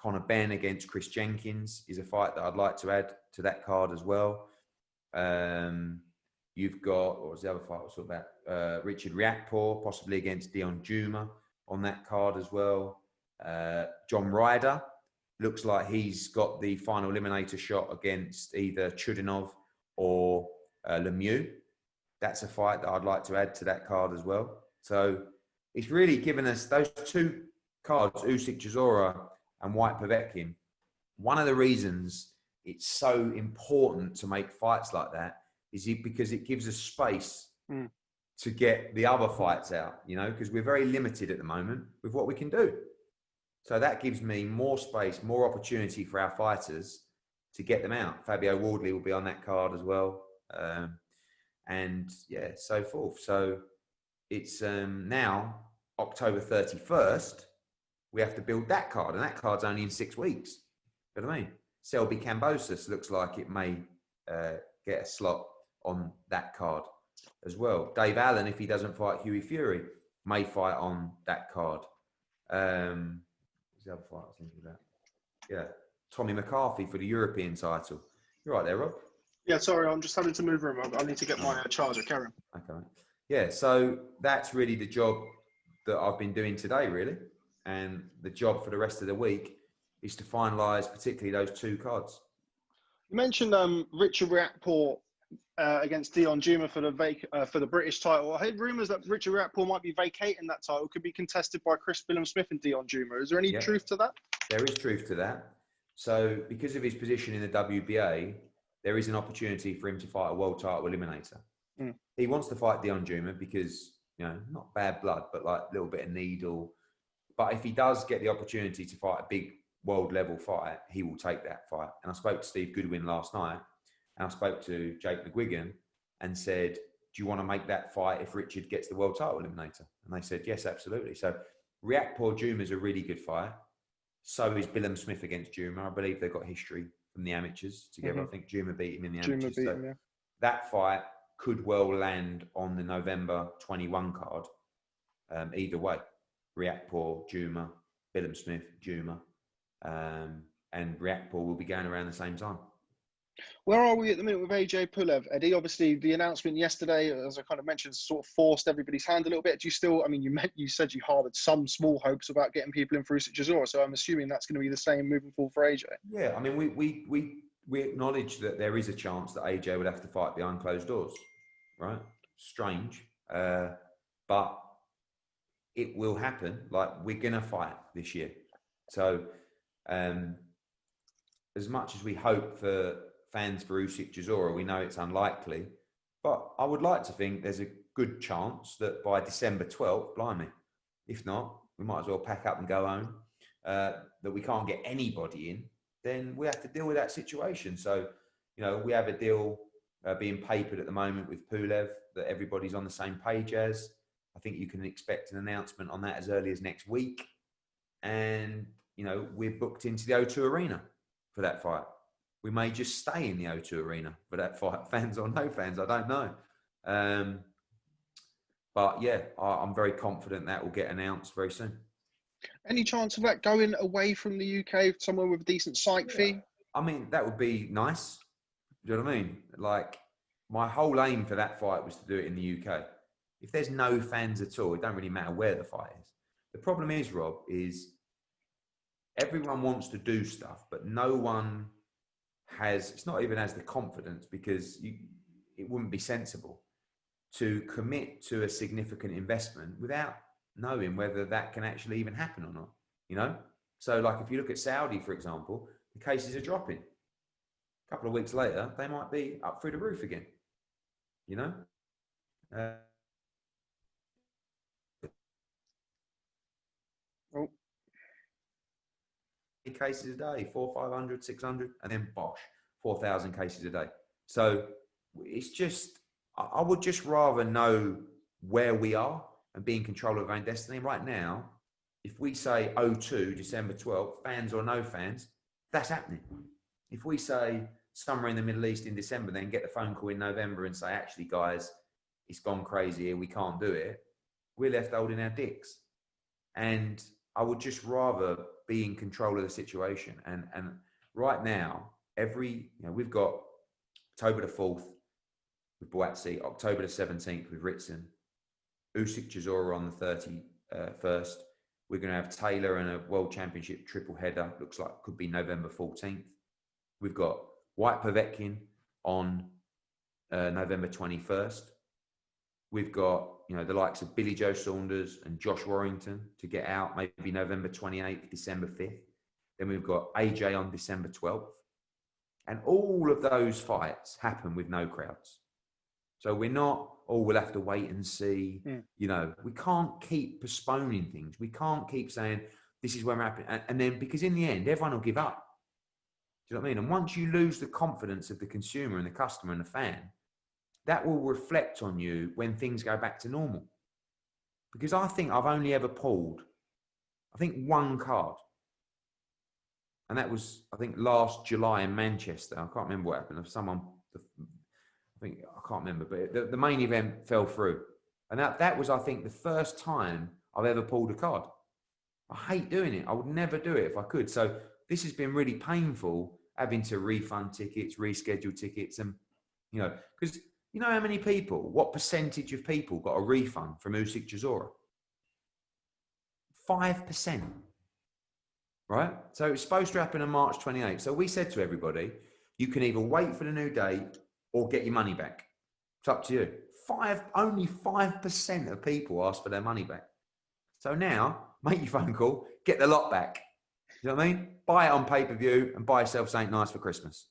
[SPEAKER 2] Conor Benn against Chris Jenkins is a fight that I'd like to add to that card as well. You've got, what was the other fight I was talking about? Richard Riakporhe, possibly against Dion Juma on that card as well. John Ryder looks like he's got the final eliminator shot against either Chudinov or Lemieux. That's a fight that I'd like to add to that card as well. So it's really given us those two cards, Usyk-Chisora and Whyte-Povetkin. One of the reasons it's so important to make fights like that is because it gives us space to get the other fights out, you know, because we're very limited at the moment with what we can do. So that gives me more space, more opportunity for our fighters to get them out. Fabio Wardley will be on that card as well. And yeah, so forth. So it's now October 31st, we have to build that card, and that card's only in 6 weeks. You know what I mean? Selby Cambosis looks like it may get a slot on that card as well. Dave Allen, if he doesn't fight Hughie Fury, may fight on that card. What's the other fight I was thinking about? Yeah, Tommy McCarthy for the European title. You're right there, Rob.
[SPEAKER 1] Yeah, sorry, I'm just having to move room. I need to get my charger. Carry on.
[SPEAKER 2] Okay. Yeah, so that's really the job that I've been doing today, really. And the job for the rest of the week is to finalise particularly those two cards.
[SPEAKER 1] You mentioned Richard Riakporhe against Dion Juma for the British title. I heard rumours that Richard Riakporhe might be vacating that title, could be contested by Chris Billam-Smith and Dion Juma. Is there any truth to that?
[SPEAKER 2] There is truth to that. So because of his position in the WBA, there is an opportunity for him to fight a world title eliminator. He wants to fight Dion Juma because, you know, not bad blood, but like a little bit of needle. But if he does get the opportunity to fight a big world level fight, he will take that fight. And I spoke to Steve Goodwin last night, and I spoke to Jake McGuigan and said, do you want to make that fight if Richard gets the world title eliminator? And they said, yes, absolutely. So Riakporhe Juma is a really good fight. So is Billam-Smith against Juma. I believe they've got history from the amateurs together. I think Juma beat him in the amateurs.
[SPEAKER 1] Juma beat him, yeah.
[SPEAKER 2] That fight could well land on the November 21 card. Either way, Riakporhe, Juma, Billam-Smith, Juma, and Riakporhe will be going around the same time.
[SPEAKER 1] Where are we at the minute with Aj-Pulev, Eddie? Obviously, the announcement yesterday, as I kind of mentioned, sort of forced everybody's hand a little bit. Do you still, I mean, you said you harbored some small hopes about getting people in for Usyk-Chisora, so I'm assuming that's going to be the same moving forward for AJ.
[SPEAKER 2] Yeah, I mean, we acknowledge that there is a chance that AJ would have to fight behind closed doors, right? Strange, but it will happen. Like, we're going to fight this year. So, as much as we hope for fans for Usyk-Chisora, we know it's unlikely, but I would like to think there's a good chance that by December 12th, blimey, if not, we might as well pack up and go home, that we can't get anybody in, then we have to deal with that situation. So, you know, we have a deal being papered at the moment with Pulev that everybody's on the same page as. I think you can expect an announcement on that as early as next week. And, you know, we're booked into the O2 Arena for that fight. We may just stay in the O2 Arena for that fight, fans or no fans, I don't know. But yeah, I'm very confident that will get announced very soon.
[SPEAKER 1] Any chance of that going away from the UK, somewhere with a decent site fee?
[SPEAKER 2] I mean, that would be nice. Do you know what I mean? Like, my whole aim for that fight was to do it in the UK. If there's no fans at all, it don't really matter where the fight is. The problem is, Rob, is everyone wants to do stuff, but no one has, it's not even has the confidence, because it wouldn't be sensible to commit to a significant investment without knowing whether that can actually even happen or not, you know? So like, if you look at Saudi, for example, the cases are dropping. A couple of weeks later, they might be up through the roof again, you know? Cases a day, 400, 500, 600, and then bosh, 4,000 cases a day. So it's just, I would just rather know where we are and be in control of our own destiny. Right now, if we say O2, December 12th, fans or no fans, that's happening. If we say somewhere in the Middle East in December, then get the phone call in November and say, actually, guys, it's gone crazy here, we can't do it, we're left holding our dicks. And I would just rather be in control of the situation. And right now, we've got October the 4th with Buatsi, October the 17th with Ritson, Usyk-Chisora on the 31st. We're going to have Taylor and a World Championship triple header. Looks like could be November 14th. We've got Whyte-Povetkin on November 21st. We've got, the likes of Billy Joe Saunders and Josh Warrington to get out, maybe November 28th, December 5th. Then we've got AJ on December 12th. And all of those fights happen with no crowds. So we're not, we'll have to wait and see. We can't keep postponing things. We can't keep saying, this is where we're happening. And then, because in the end, everyone will give up. Do you know what I mean? And once you lose the confidence of the consumer and the customer and the fan, that will reflect on you when things go back to normal. Because I think I've only ever pulled, one card. And that was, last July in Manchester. I can't remember what happened. I can't remember, but the main event fell through. And that was, the first time I've ever pulled a card. I hate doing it. I would never do it if I could. So this has been really painful, having to refund tickets, reschedule tickets. And, because you know how many people, what percentage of people got a refund from Usyk-Chisora? 5%. Right? So it's supposed to happen on March 28th. So we said to everybody, you can either wait for the new date or get your money back. It's up to you. Only 5% of people ask for their money back. So now, make your phone call, get the lot back. You know what I mean? Buy it on pay-per-view and buy yourself something nice for Christmas.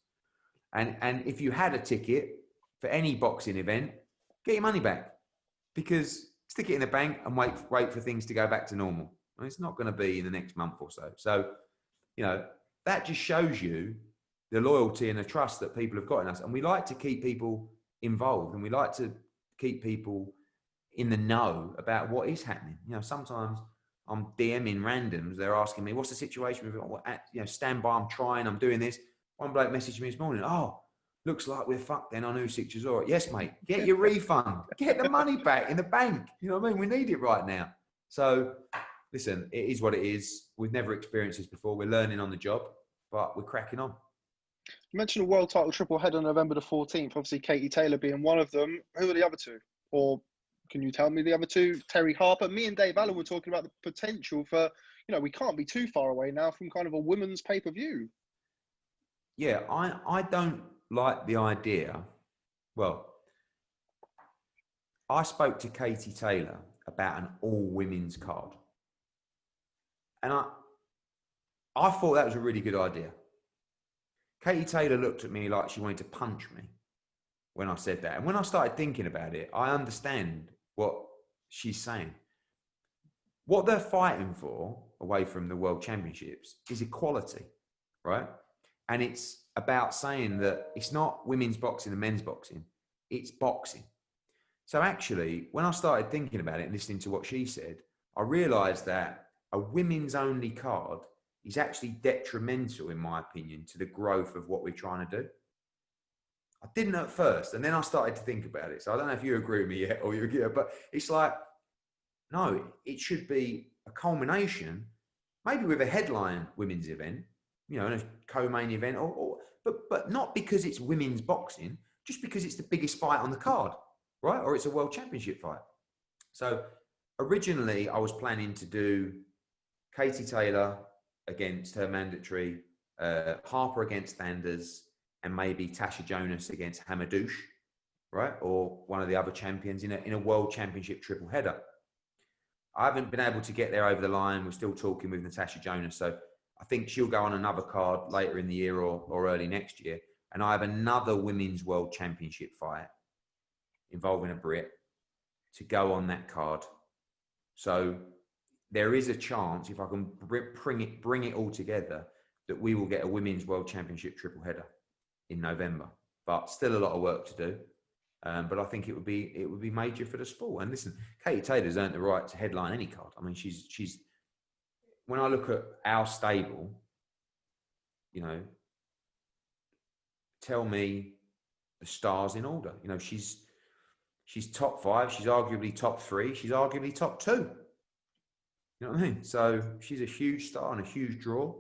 [SPEAKER 2] And if you had a ticket for any boxing event, get your money back. Because stick it in the bank and wait for things to go back to normal. And it's not going to be in the next month or so. So, that just shows you the loyalty and the trust that people have got in us. And we like to keep people involved, and we like to keep people in the know about what is happening. Sometimes I'm DMing randoms. They're asking me, what's the situation? Stand by, I'm trying, I'm doing this. One bloke messaged me this morning, looks like we're fucked then on Usyk-Chisora. Yes, mate, get your refund. Get the money back in the bank. You know what I mean? We need it right now. So, listen, it is what it is. We've never experienced this before. We're learning on the job, but we're cracking on.
[SPEAKER 1] You mentioned a world title triple header on November the 14th. Obviously, Katie Taylor being one of them. Who are the other two? Or can you tell me the other two? Terry Harper. Me and Dave Allen were talking about the potential for, we can't be too far away now from kind of a women's pay-per-view.
[SPEAKER 2] Yeah, I don't like the idea. Well, I spoke to Katie Taylor about an all-women's card. And I thought that was a really good idea. Katie Taylor looked at me like she wanted to punch me when I said that. And when I started thinking about it, I understand what she's saying. What they're fighting for, away from the World Championships, is equality, right? And it's about saying that it's not women's boxing and men's boxing, it's boxing. So actually, when I started thinking about it and listening to what she said, I realised that a women's only card is actually detrimental, in my opinion, to the growth of what we're trying to do. I didn't at first, and then I started to think about it. So I don't know if you agree with me yet or you agree, but it's like, no, it should be a culmination, maybe with a headline women's event, and a co-main event, but not because it's women's boxing, just because it's the biggest fight on the card, right? Or it's a world championship fight. So originally I was planning to do Katie Taylor against her mandatory, Harper against Saunders, and maybe Tasha Jonas against Hamadouche, right? Or one of the other champions in a world championship triple header. I haven't been able to get there over the line. We're still talking with Natasha Jonas. So I think she'll go on another card later in the year or early next year. And I have another women's world championship fight involving a Brit to go on that card. So there is a chance, if I can bring it all together, that we will get a women's world championship triple header in November. But still a lot of work to do. But I think it would be major for the sport. And listen, Katie Taylor's earned the right to headline any card. I mean, she's when I look at our stable, tell me the stars in order. She's top 5. She's arguably top 3. She's arguably top 2. You know what I mean? So she's a huge star and a huge draw.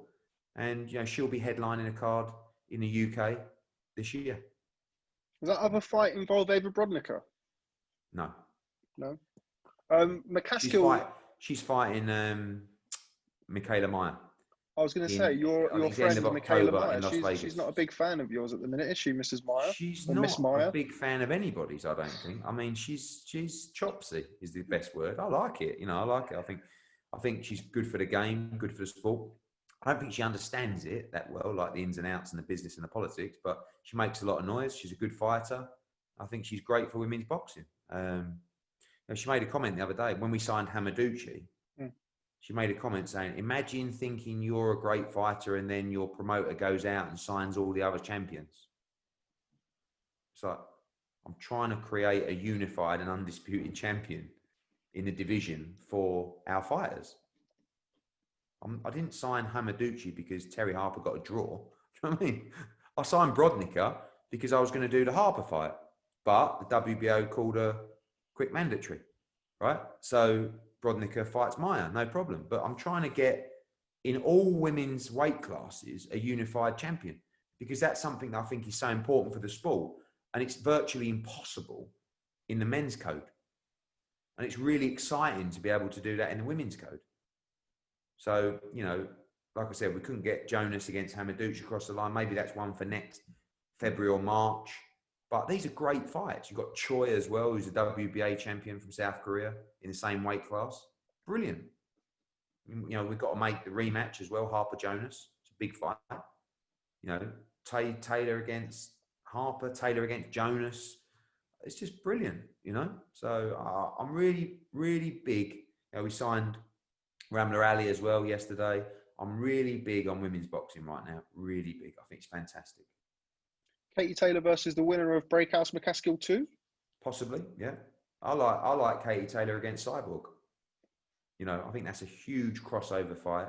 [SPEAKER 2] And, you know, she'll be headlining a card in the UK this year.
[SPEAKER 1] Does that other fight involve Ava Brodnicka?
[SPEAKER 2] No.
[SPEAKER 1] No. McCaskill.
[SPEAKER 2] She's fighting Michaela Meyer.
[SPEAKER 1] I was going to say, your
[SPEAKER 2] end
[SPEAKER 1] friend
[SPEAKER 2] of
[SPEAKER 1] Michaela
[SPEAKER 2] October
[SPEAKER 1] Meyer,
[SPEAKER 2] in Las Vegas.
[SPEAKER 1] she's not a big fan of yours at the minute, is she, Mrs. Meyer?
[SPEAKER 2] She's
[SPEAKER 1] or
[SPEAKER 2] not
[SPEAKER 1] Miss Meyer?
[SPEAKER 2] a big fan of anybody's, I don't think. I mean, she's chopsy is the best word. I like it. You know, I like it. I think she's good for the game, good for the sport. I don't think she understands it that well, like the ins and outs and the business and the politics, but she makes a lot of noise. She's a good fighter. I think she's great for women's boxing. She made a comment the other day when we signed Hamaduchi. She made a comment saying, imagine thinking you're a great fighter and then your promoter goes out and signs all the other champions. So I'm trying to create a unified and undisputed champion in the division for our fighters. I didn't sign Hamaduchi because Terry Harper got a draw. Do you know what I mean? I signed Brodnicka because I was going to do the Harper fight, but the WBO called a quick mandatory, right? So Brodnicka fights Meyer, no problem. But I'm trying to get in all women's weight classes a unified champion because that's something that I think is so important for the sport, and it's virtually impossible in the men's code. And it's really exciting to be able to do that in the women's code. So, you know, like I said, we couldn't get Jonas against Hamaduchi across the line. Maybe that's one for next February or March. But these are great fights. You've got Choi as well, who's a WBA champion from South Korea in the same weight class. Brilliant. You know, we've got to make the rematch as well, Harper Jonas. It's a big fight. You know, Taylor against Harper, Taylor against Jonas. It's just brilliant, you know. So I'm really, really big. You know, we signed Ramla Ali as well yesterday. I'm really big on women's boxing right now. Really big. I think it's fantastic.
[SPEAKER 1] Katie Taylor versus the winner of Breakhouse McCaskill 2?
[SPEAKER 2] Possibly, yeah. I like Katie Taylor against Cyborg. You know, I think that's a huge crossover fight.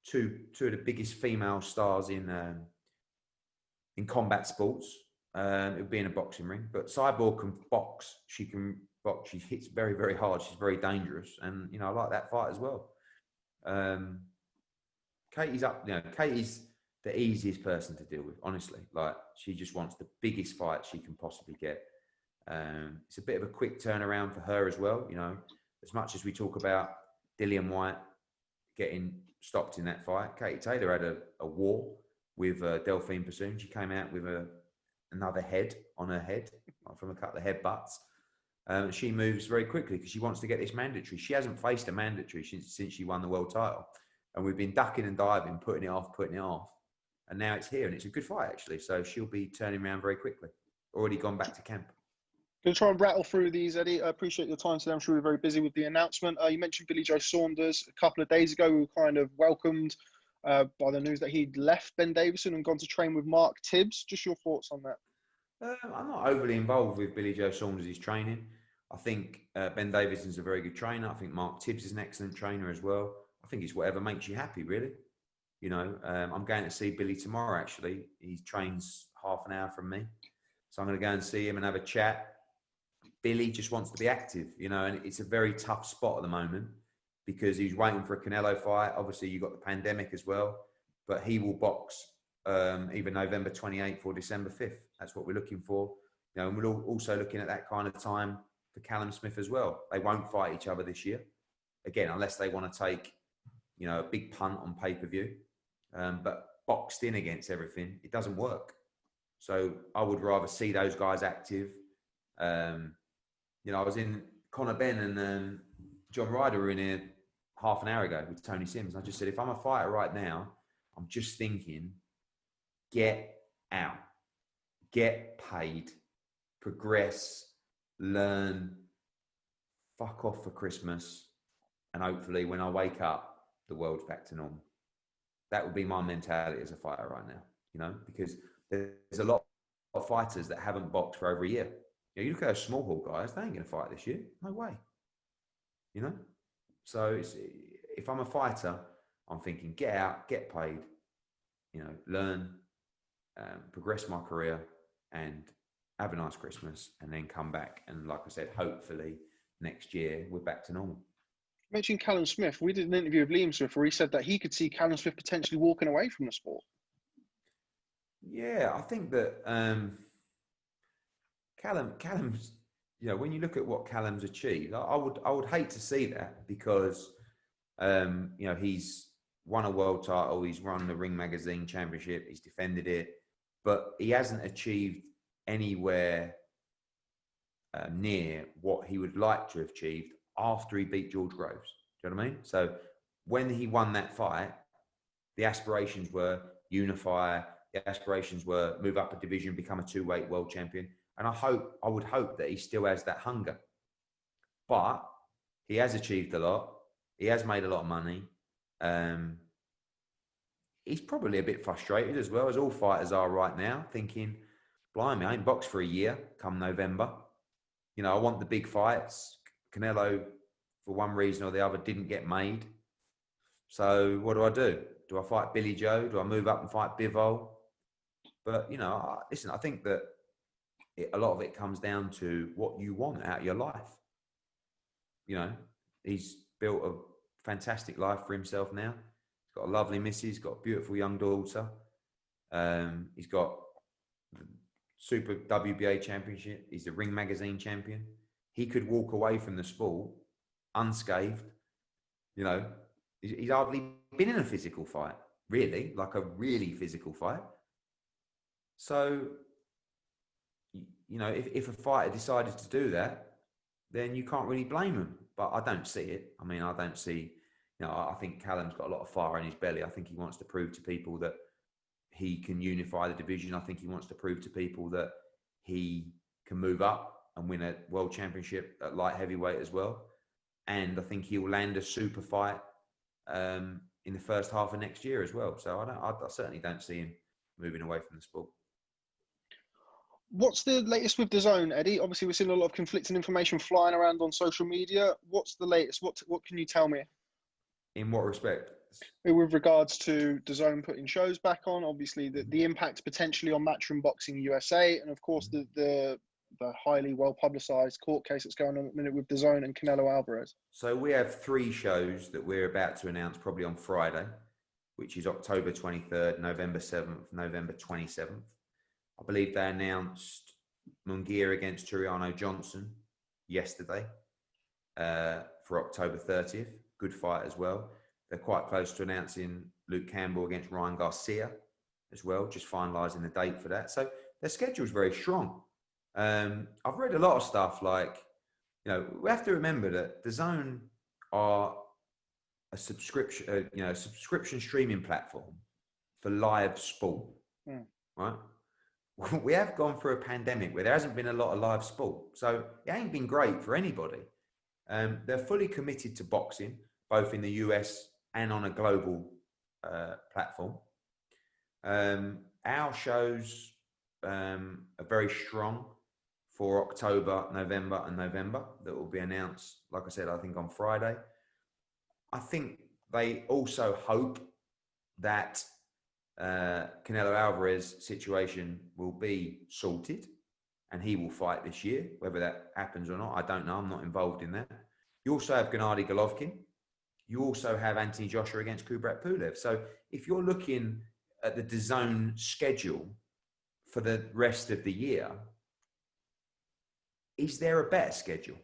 [SPEAKER 2] Two of the biggest female stars in combat sports. It would be in a boxing ring, but Cyborg can box. She can box. She hits very, very hard. She's very dangerous, and you know, I like that fight as well. Katie's up. You know, Katie's the easiest person to deal with, honestly. Like, she just wants the biggest fight she can possibly get. It's a bit of a quick turnaround for her as well. You know, as much as we talk about Dillian Whyte getting stopped in that fight, Katie Taylor had a war with Delphine Pursoon. She came out with another head on her head from a couple of headbutts. She moves very quickly because she wants to get this mandatory. She hasn't faced a mandatory since she won the world title. And we've been ducking and diving, putting it off. And now it's here, and it's a good fight, actually. So she'll be turning around very quickly. Already gone back to camp.
[SPEAKER 1] Going to try and rattle through these, Eddie. I appreciate your time today. I'm sure you're very busy with the announcement. You mentioned Billy Joe Saunders a couple of days ago. We were kind of welcomed by the news that he'd left Ben Davison and gone to train with Mark Tibbs. Just your thoughts on that?
[SPEAKER 2] I'm not overly involved with Billy Joe Saunders' training. I think Ben Davison's a very good trainer. I think Mark Tibbs is an excellent trainer as well. I think it's whatever makes you happy, really. You know, I'm going to see Billy tomorrow, actually. He trains half an hour from me. So I'm going to go and see him and have a chat. Billy just wants to be active, you know, and it's a very tough spot at the moment because he's waiting for a Canelo fight. Obviously, you've got the pandemic as well, but he will box either November 28th or December 5th. That's what we're looking for. You know, and we're also looking at that kind of time for Callum Smith as well. They won't fight each other this year, again, unless they want to take, you know, a big punt on pay-per-view. But boxed in against everything, it doesn't work. So I would rather see those guys active. You know, I was in Conor Ben and John Ryder were in here half an hour ago with Tony Sims. I just said, if I'm a fighter right now, I'm just thinking, get out, get paid, progress, learn, fuck off for Christmas. And hopefully when I wake up, the world's back to normal. That would be my mentality as a fighter right now, you know, because there's a lot of fighters that haven't boxed for over a year. You know, you look at those small hall guys, they ain't going to fight this year. No way. You know? So if I'm a fighter, I'm thinking, get out, get paid, you know, learn, progress my career and have a nice Christmas and then come back. And like I said, hopefully next year we're back to normal.
[SPEAKER 1] Mentioned Callum Smith. We did an interview with Liam Smith where he said that he could see Callum Smith potentially walking away from the sport.
[SPEAKER 2] Yeah, I think that Callum's, you know, when you look at what Callum's achieved, I would hate to see that because, you know, he's won a world title, he's run the Ring Magazine Championship, he's defended it, but he hasn't achieved anywhere near what he would like to have achieved after he beat George Groves. Do you know what I mean? So when he won that fight, the aspirations were unify, the aspirations were move up a division, become a 2-weight world champion. And I would hope that he still has that hunger. But he has achieved a lot. He has made a lot of money. He's probably a bit frustrated as well, as all fighters are right now, thinking, blimey, I ain't boxed for a year come November. You know, I want the big fights. Canelo, for one reason or the other, didn't get made. So what do? Do I fight Billy Joe? Do I move up and fight Bivol? But, you know, listen, I think that a lot of it comes down to what you want out of your life. You know, he's built a fantastic life for himself now. He's got a lovely missus, got a beautiful young daughter. He's got the Super WBA championship. He's the Ring Magazine champion. He could walk away from the sport unscathed. You know, he's hardly been in a physical fight, really, like a really physical fight. So, you know, if a fighter decided to do that, then you can't really blame him. But I don't see it. I mean, I don't see, you know, I think Callum's got a lot of fire in his belly. I think he wants to prove to people that he can unify the division. I think he wants to prove to people that he can move up and win a world championship at light heavyweight as well. And I think he'll land a super fight in the first half of next year as well. So I certainly don't see him moving away from the sport.
[SPEAKER 1] What's the latest with DAZN, Eddie? Obviously, we're seeing a lot of conflicting information flying around on social media. What's the latest? What can you tell me?
[SPEAKER 2] In what respect?
[SPEAKER 1] With regards to DAZN putting shows back on, obviously the impact potentially on Matchroom Boxing USA, and of course the highly well publicised court case that's going on at the minute with DAZN and Canelo Alvarez.
[SPEAKER 2] So we have 3 shows that we're about to announce probably on Friday, which is October 23rd, November 7th, November 27th. I believe they announced Munguia against Turiano Johnson yesterday for October 30th. Good fight as well. They're quite close to announcing Luke Campbell against Ryan Garcia as well, just finalising the date for that. So their schedule's very strong. I've read a lot of stuff like, you know, we have to remember that DAZN are a subscription, subscription streaming platform for live sport, right? We have gone through a pandemic where there hasn't been a lot of live sport. So it ain't been great for anybody. They're fully committed to boxing, both in the US and on a global platform. Our shows are very strong for October, November and November that will be announced, like I said, I think on Friday. I think they also hope that Canelo Alvarez situation will be sorted and he will fight this year. Whether that happens or not, I don't know. I'm not involved in that. You also have Gennady Golovkin. You also have Anthony Joshua against Kubrat Pulev. So if you're looking at the DAZN schedule for the rest of the year, is there a better schedule?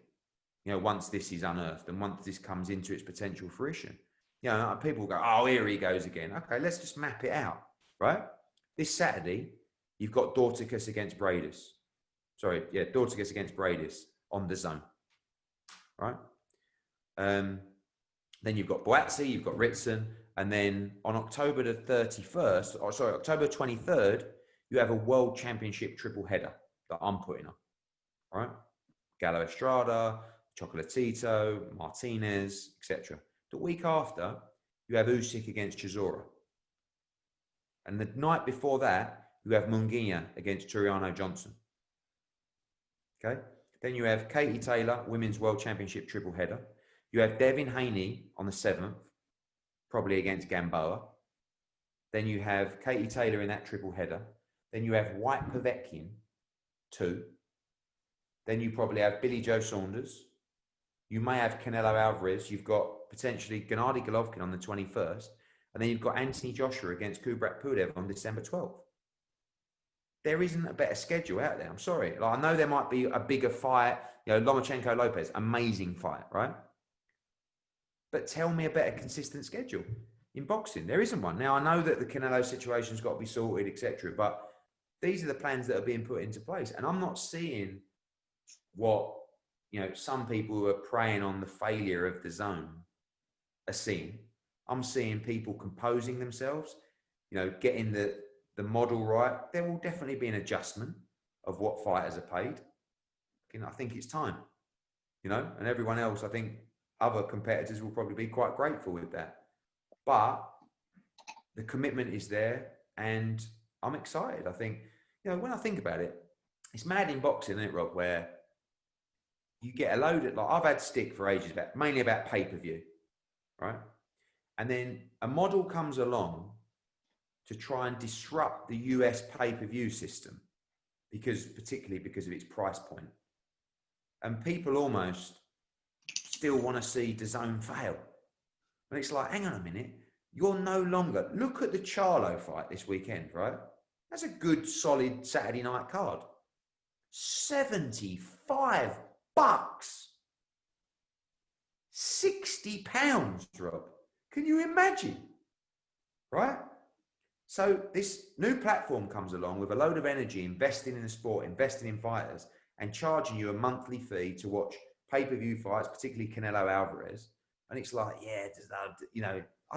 [SPEAKER 2] You know, once this is unearthed and once this comes into its potential fruition. You know, people go, oh, here he goes again. Okay, let's just map it out, right? This Saturday, you've got Dorticus against Bradis. Dorticus against Bradis on DAZN, right? Then you've got Boazzi, you've got Ritson, and then on October 23rd, you have a World Championship triple header that I'm putting on, all right? Gallo Estrada, Chocolatito, Martinez, etc. The week after, you have Usyk against Chisora. And the night before that, you have Munguia against Turiano Johnson. Okay? Then you have Katie Taylor, Women's World Championship triple header. You have Devin Haney on the 7th, probably against Gamboa. Then you have Katie Taylor in that triple header. Then you have Whyte-Povetkin II. Then you probably have Billy Joe Saunders. You may have Canelo Alvarez. You've got potentially Gennady Golovkin on the 21st, and then you've got Anthony Joshua against Kubrat Pulev on December 12th. There isn't a better schedule out there. I'm sorry. Like, I know there might be a bigger fight, Lomachenko-Lopez, amazing fight, right? But tell me a better consistent schedule in boxing. There isn't one. Now, I know that the Canelo situation's got to be sorted, etc., but these are the plans that are being put into place. And I'm not seeing what, some people who are preying on the failure of the DAZN are seeing. I'm seeing people composing themselves, getting the model right. There will definitely be an adjustment of what fighters are paid. I think it's time, and everyone else, I think other competitors will probably be quite grateful with that. But the commitment is there, and I'm excited. I think, when I think about it, it's mad in boxing, isn't it, Rob, where you get a load of, I've had stick for ages, mainly about pay-per-view, right? And then a model comes along to try and disrupt the US pay-per-view system, particularly because of its price point. And people almost still want to see DAZN fail. And it's like, hang on a minute, you're no longer, look at the Charlo fight this weekend, right? That's a good, solid Saturday night card. $75. £60, Rob. Can you imagine? Right? So this new platform comes along with a load of energy, investing in the sport, investing in fighters, and charging you a monthly fee to watch pay-per-view fights, particularly Canelo Alvarez. And it's like, I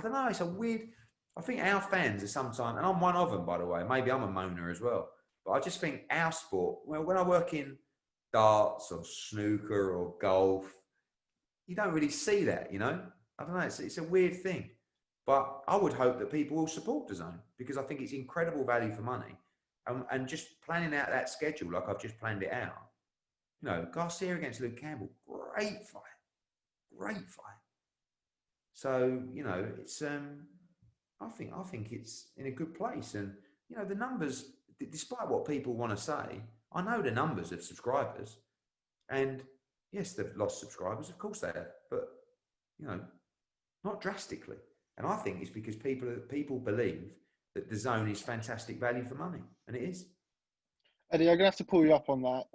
[SPEAKER 2] don't know, it's a weird, I think our fans are sometimes, and I'm one of them, by the way, maybe I'm a moaner as well, but I just think our sport, when I work in darts or snooker or golf, you don't really see that, I don't know, it's a weird thing. But I would hope that people will support DAZN, because I think it's incredible value for money. And just planning out that schedule like I've just planned it out. Garcia against Luke Campbell, great fight. So, it's I think it's in a good place. And, the numbers, despite what people want to say, I know the numbers of subscribers. And yes, they've lost subscribers, of course they have, but, not drastically. And I think it's because people believe that DAZN is fantastic value for money, and it is.
[SPEAKER 1] Eddie, I'm going to have to pull you up on that.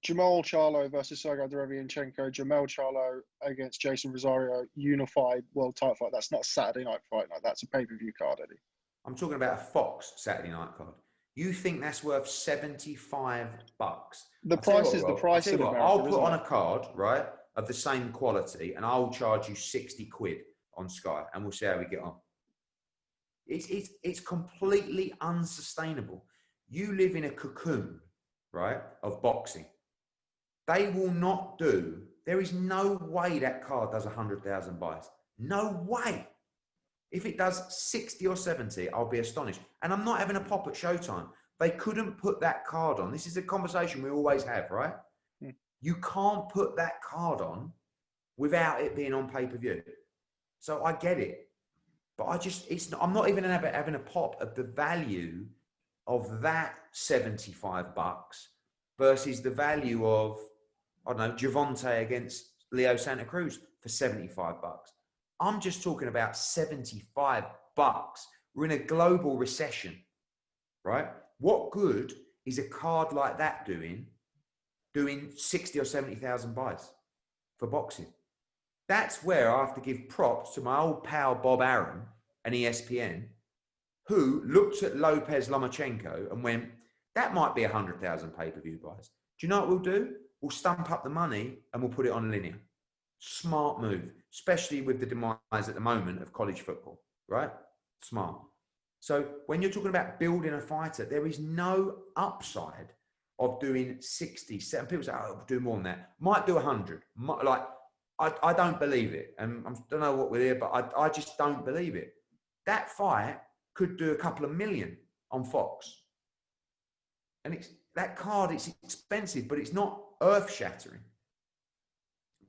[SPEAKER 1] Jamal Charlo versus Sergey Derevyanchenko, Jamal Charlo against Jason Rosario, unified world title fight. That's not a Saturday night fight night. That's a pay-per-view card, Eddie.
[SPEAKER 2] I'm talking about a Fox Saturday night card. You think that's worth $75?
[SPEAKER 1] The price is the price in America,
[SPEAKER 2] I'll put on a card, right, of the same quality, and I'll charge you 60 quid on Sky, and we'll see how we get on. It's completely unsustainable. You live in a cocoon, right, of boxing. They will not do, there is no way that card does 100,000 buys. No way. If it does 60 or 70, I'll be astonished. And I'm not having a pop at Showtime. They couldn't put that card on. This is a conversation we always have, right? You can't put that card on without it being on pay-per-view. So I get it. But I'm not even having a pop at the value of that $75 versus the value of, I don't know, Gervonta against Leo Santa Cruz for $75. I'm just talking about $75. We're in a global recession, right? What good is a card like that doing 60 or 70,000 buys for boxing? That's where I have to give props to my old pal Bob Arum and ESPN, who looked at Lopez Lomachenko and went, that might be 100,000 pay-per-view buys. Do you know what we'll do? We'll stump up the money and we'll put it on linear. Smart move, especially with the demise at the moment of college football, right? Smart. So when you're talking about building a fighter, there is no upside of doing 60, 70. People say, oh, I'll do more than that. Might do 100. I don't believe it. And I don't know what we're here, but I just don't believe it. That fight could do a couple of million on Fox. And that card, it's expensive, but it's not earth-shattering.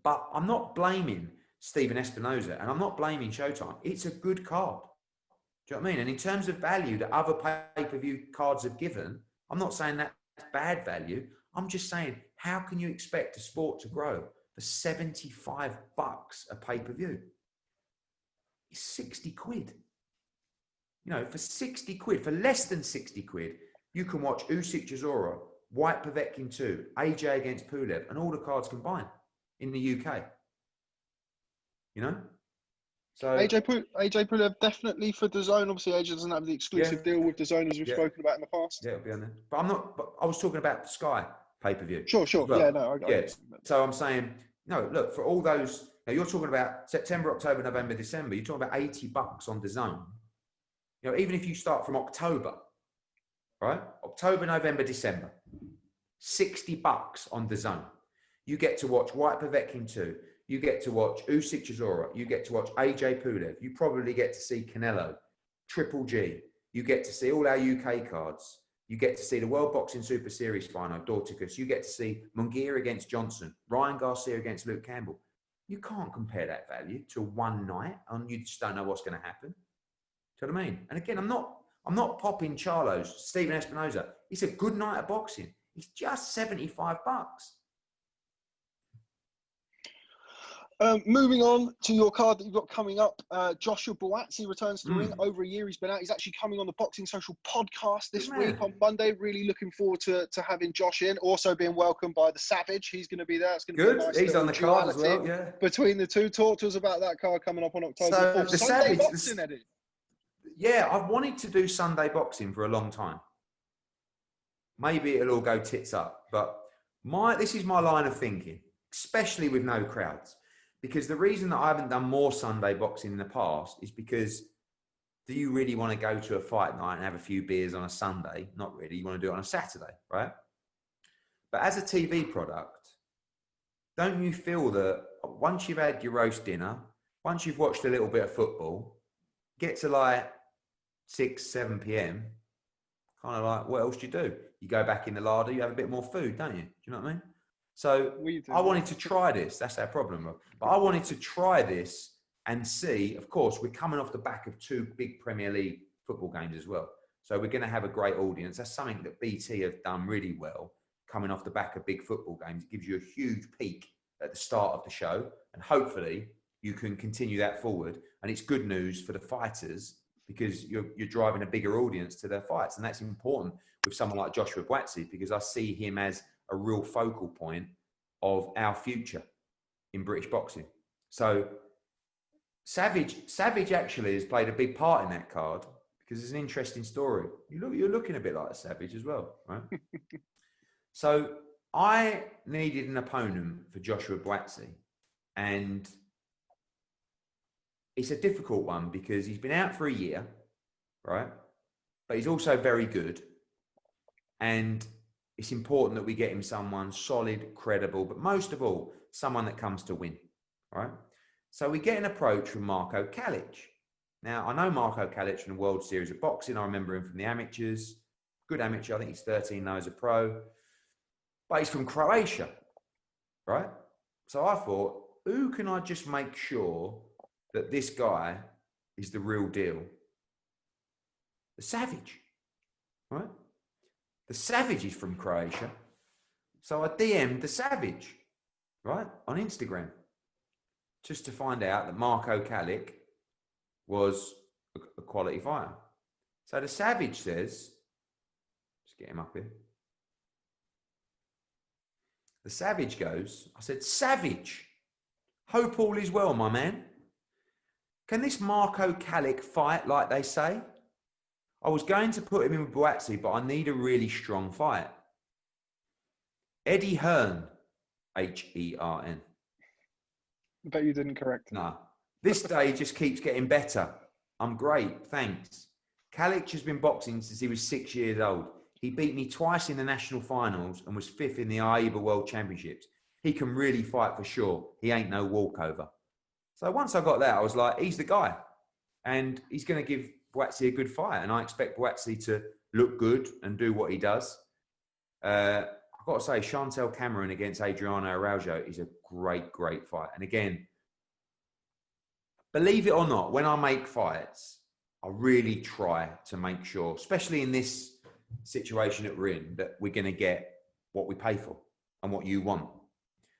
[SPEAKER 2] But I'm not blaming Stephen Espinoza, and I'm not blaming Showtime. It's a good card. Do you know what I mean? And in terms of value that other pay-per-view cards have given, I'm not saying that's bad value. I'm just saying, how can you expect a sport to grow for $75 a pay-per-view? is 60 quid. You know, for 60 quid, for less than 60 quid, you can watch Usyk-Chisora, Whyte-Povetkin II, AJ against Pulev, and all the cards combined in the UK. You know? So
[SPEAKER 1] AJ-Pulev definitely for DAZN. Obviously, AJ doesn't have the exclusive deal with DAZN as we've spoken about in the past.
[SPEAKER 2] Yeah, it'll be on there. But I'm not. But I was talking about the Sky pay-per-view.
[SPEAKER 1] Sure.
[SPEAKER 2] Well.
[SPEAKER 1] Yeah, no.
[SPEAKER 2] So I'm saying, no. Look, for all those. Now you're talking about September, October, November, December. You're talking about $80 on DAZN. You know, even if you start from October, right? October, November, December, $60 on DAZN. You get to watch Whyte-Povetkin II. You get to watch Usyk-Chisora. You get to watch Aj-Pulev. You probably get to see Canelo, Triple G. You get to see all our UK cards. You get to see the World Boxing Super Series final, Dorticus. You get to see Munguia against Johnson, Ryan Garcia against Luke Campbell. You can't compare that value to one night, and you just don't know what's going to happen. Do you know what I mean? And again, I'm not popping Charlo's, Stephen Espinoza. It's a good night of boxing. It's just $75.
[SPEAKER 1] Moving on to your card that you've got coming up, Joshua Buatsi returns to the ring. Over a year he's been out. He's actually coming on the Boxing Social podcast this week on Monday. Really looking forward to having Josh in. Also being welcomed by the Savage. He's going to be there. It's going to be a nice
[SPEAKER 2] He's on the card as well, yeah.
[SPEAKER 1] Between the two. Talk to us about that card coming up on October 4th.
[SPEAKER 2] The
[SPEAKER 1] Sunday
[SPEAKER 2] Savage,
[SPEAKER 1] boxing, Eddie.
[SPEAKER 2] Yeah, I've wanted to do Sunday boxing for a long time. Maybe it'll all go tits up. But this is my line of thinking, especially with no crowds. Because the reason that I haven't done more Sunday boxing in the past is because do you really want to go to a fight night and have a few beers on a Sunday? Not really. You want to do it on a Saturday, right? But as a TV product, don't you feel that once you've had your roast dinner, once you've watched a little bit of football, get to like 6, 7 p.m, kind of like, what else do you do? You go back in the larder, you have a bit more food, don't you? Do you know what I mean? So I wanted to try this. That's our problem. But I wanted to try this and see, of course, we're coming off the back of 2 big Premier League football games as well. So we're going to have a great audience. That's something that BT have done really well, coming off the back of big football games. It gives you a huge peak at the start of the show. And hopefully you can continue that forward. And it's good news for the fighters because you're driving a bigger audience to their fights. And that's important with someone like Joshua Buatsi because I see him as a real focal point of our future in British boxing. So Savage actually has played a big part in that card because it's an interesting story. You're looking a bit like a Savage as well, right? So I needed an opponent for Joshua Buatsi, and it's a difficult one because he's been out for a year, right? But he's also very good, and it's important that we get him someone solid, credible, but most of all, someone that comes to win, right? So we get an approach from Marko Kalic. Now, I know Marko Kalic from the World Series of Boxing. I remember him from the amateurs. Good amateur. I think he's 13 now as a pro. But he's from Croatia, right? So I thought, who can I just make sure that this guy is the real deal? The Savage, right? The Savage is from Croatia. So I DM'd the Savage, right, on Instagram, just to find out that Marko Kalic was a quality fighter. So the Savage says, let's get him up here. The Savage goes, I said, Savage, hope all is well, my man. Can this Marko Kalic fight like they say? I was going to put him in with Buatsi, but I need a really strong fight. Eddie Hearn, H-E-R-N.
[SPEAKER 1] I bet you didn't correct him.
[SPEAKER 2] No. This day just keeps getting better. I'm great, thanks. Kalic has been boxing since he was 6 years old. He beat me twice in the national finals and was 5th in the AIBA World Championships. He can really fight for sure. He ain't no walkover. So once I got that, I was like, he's the guy. And he's going to give Buatsi a good fight. And I expect Buatsi to look good and do what he does. I've got to say, Chantel Cameron against Adriano Araujo is a great, great fight. And again, believe it or not, when I make fights, I really try to make sure, especially in this situation that we're in, that we're going to get what we pay for and what you want.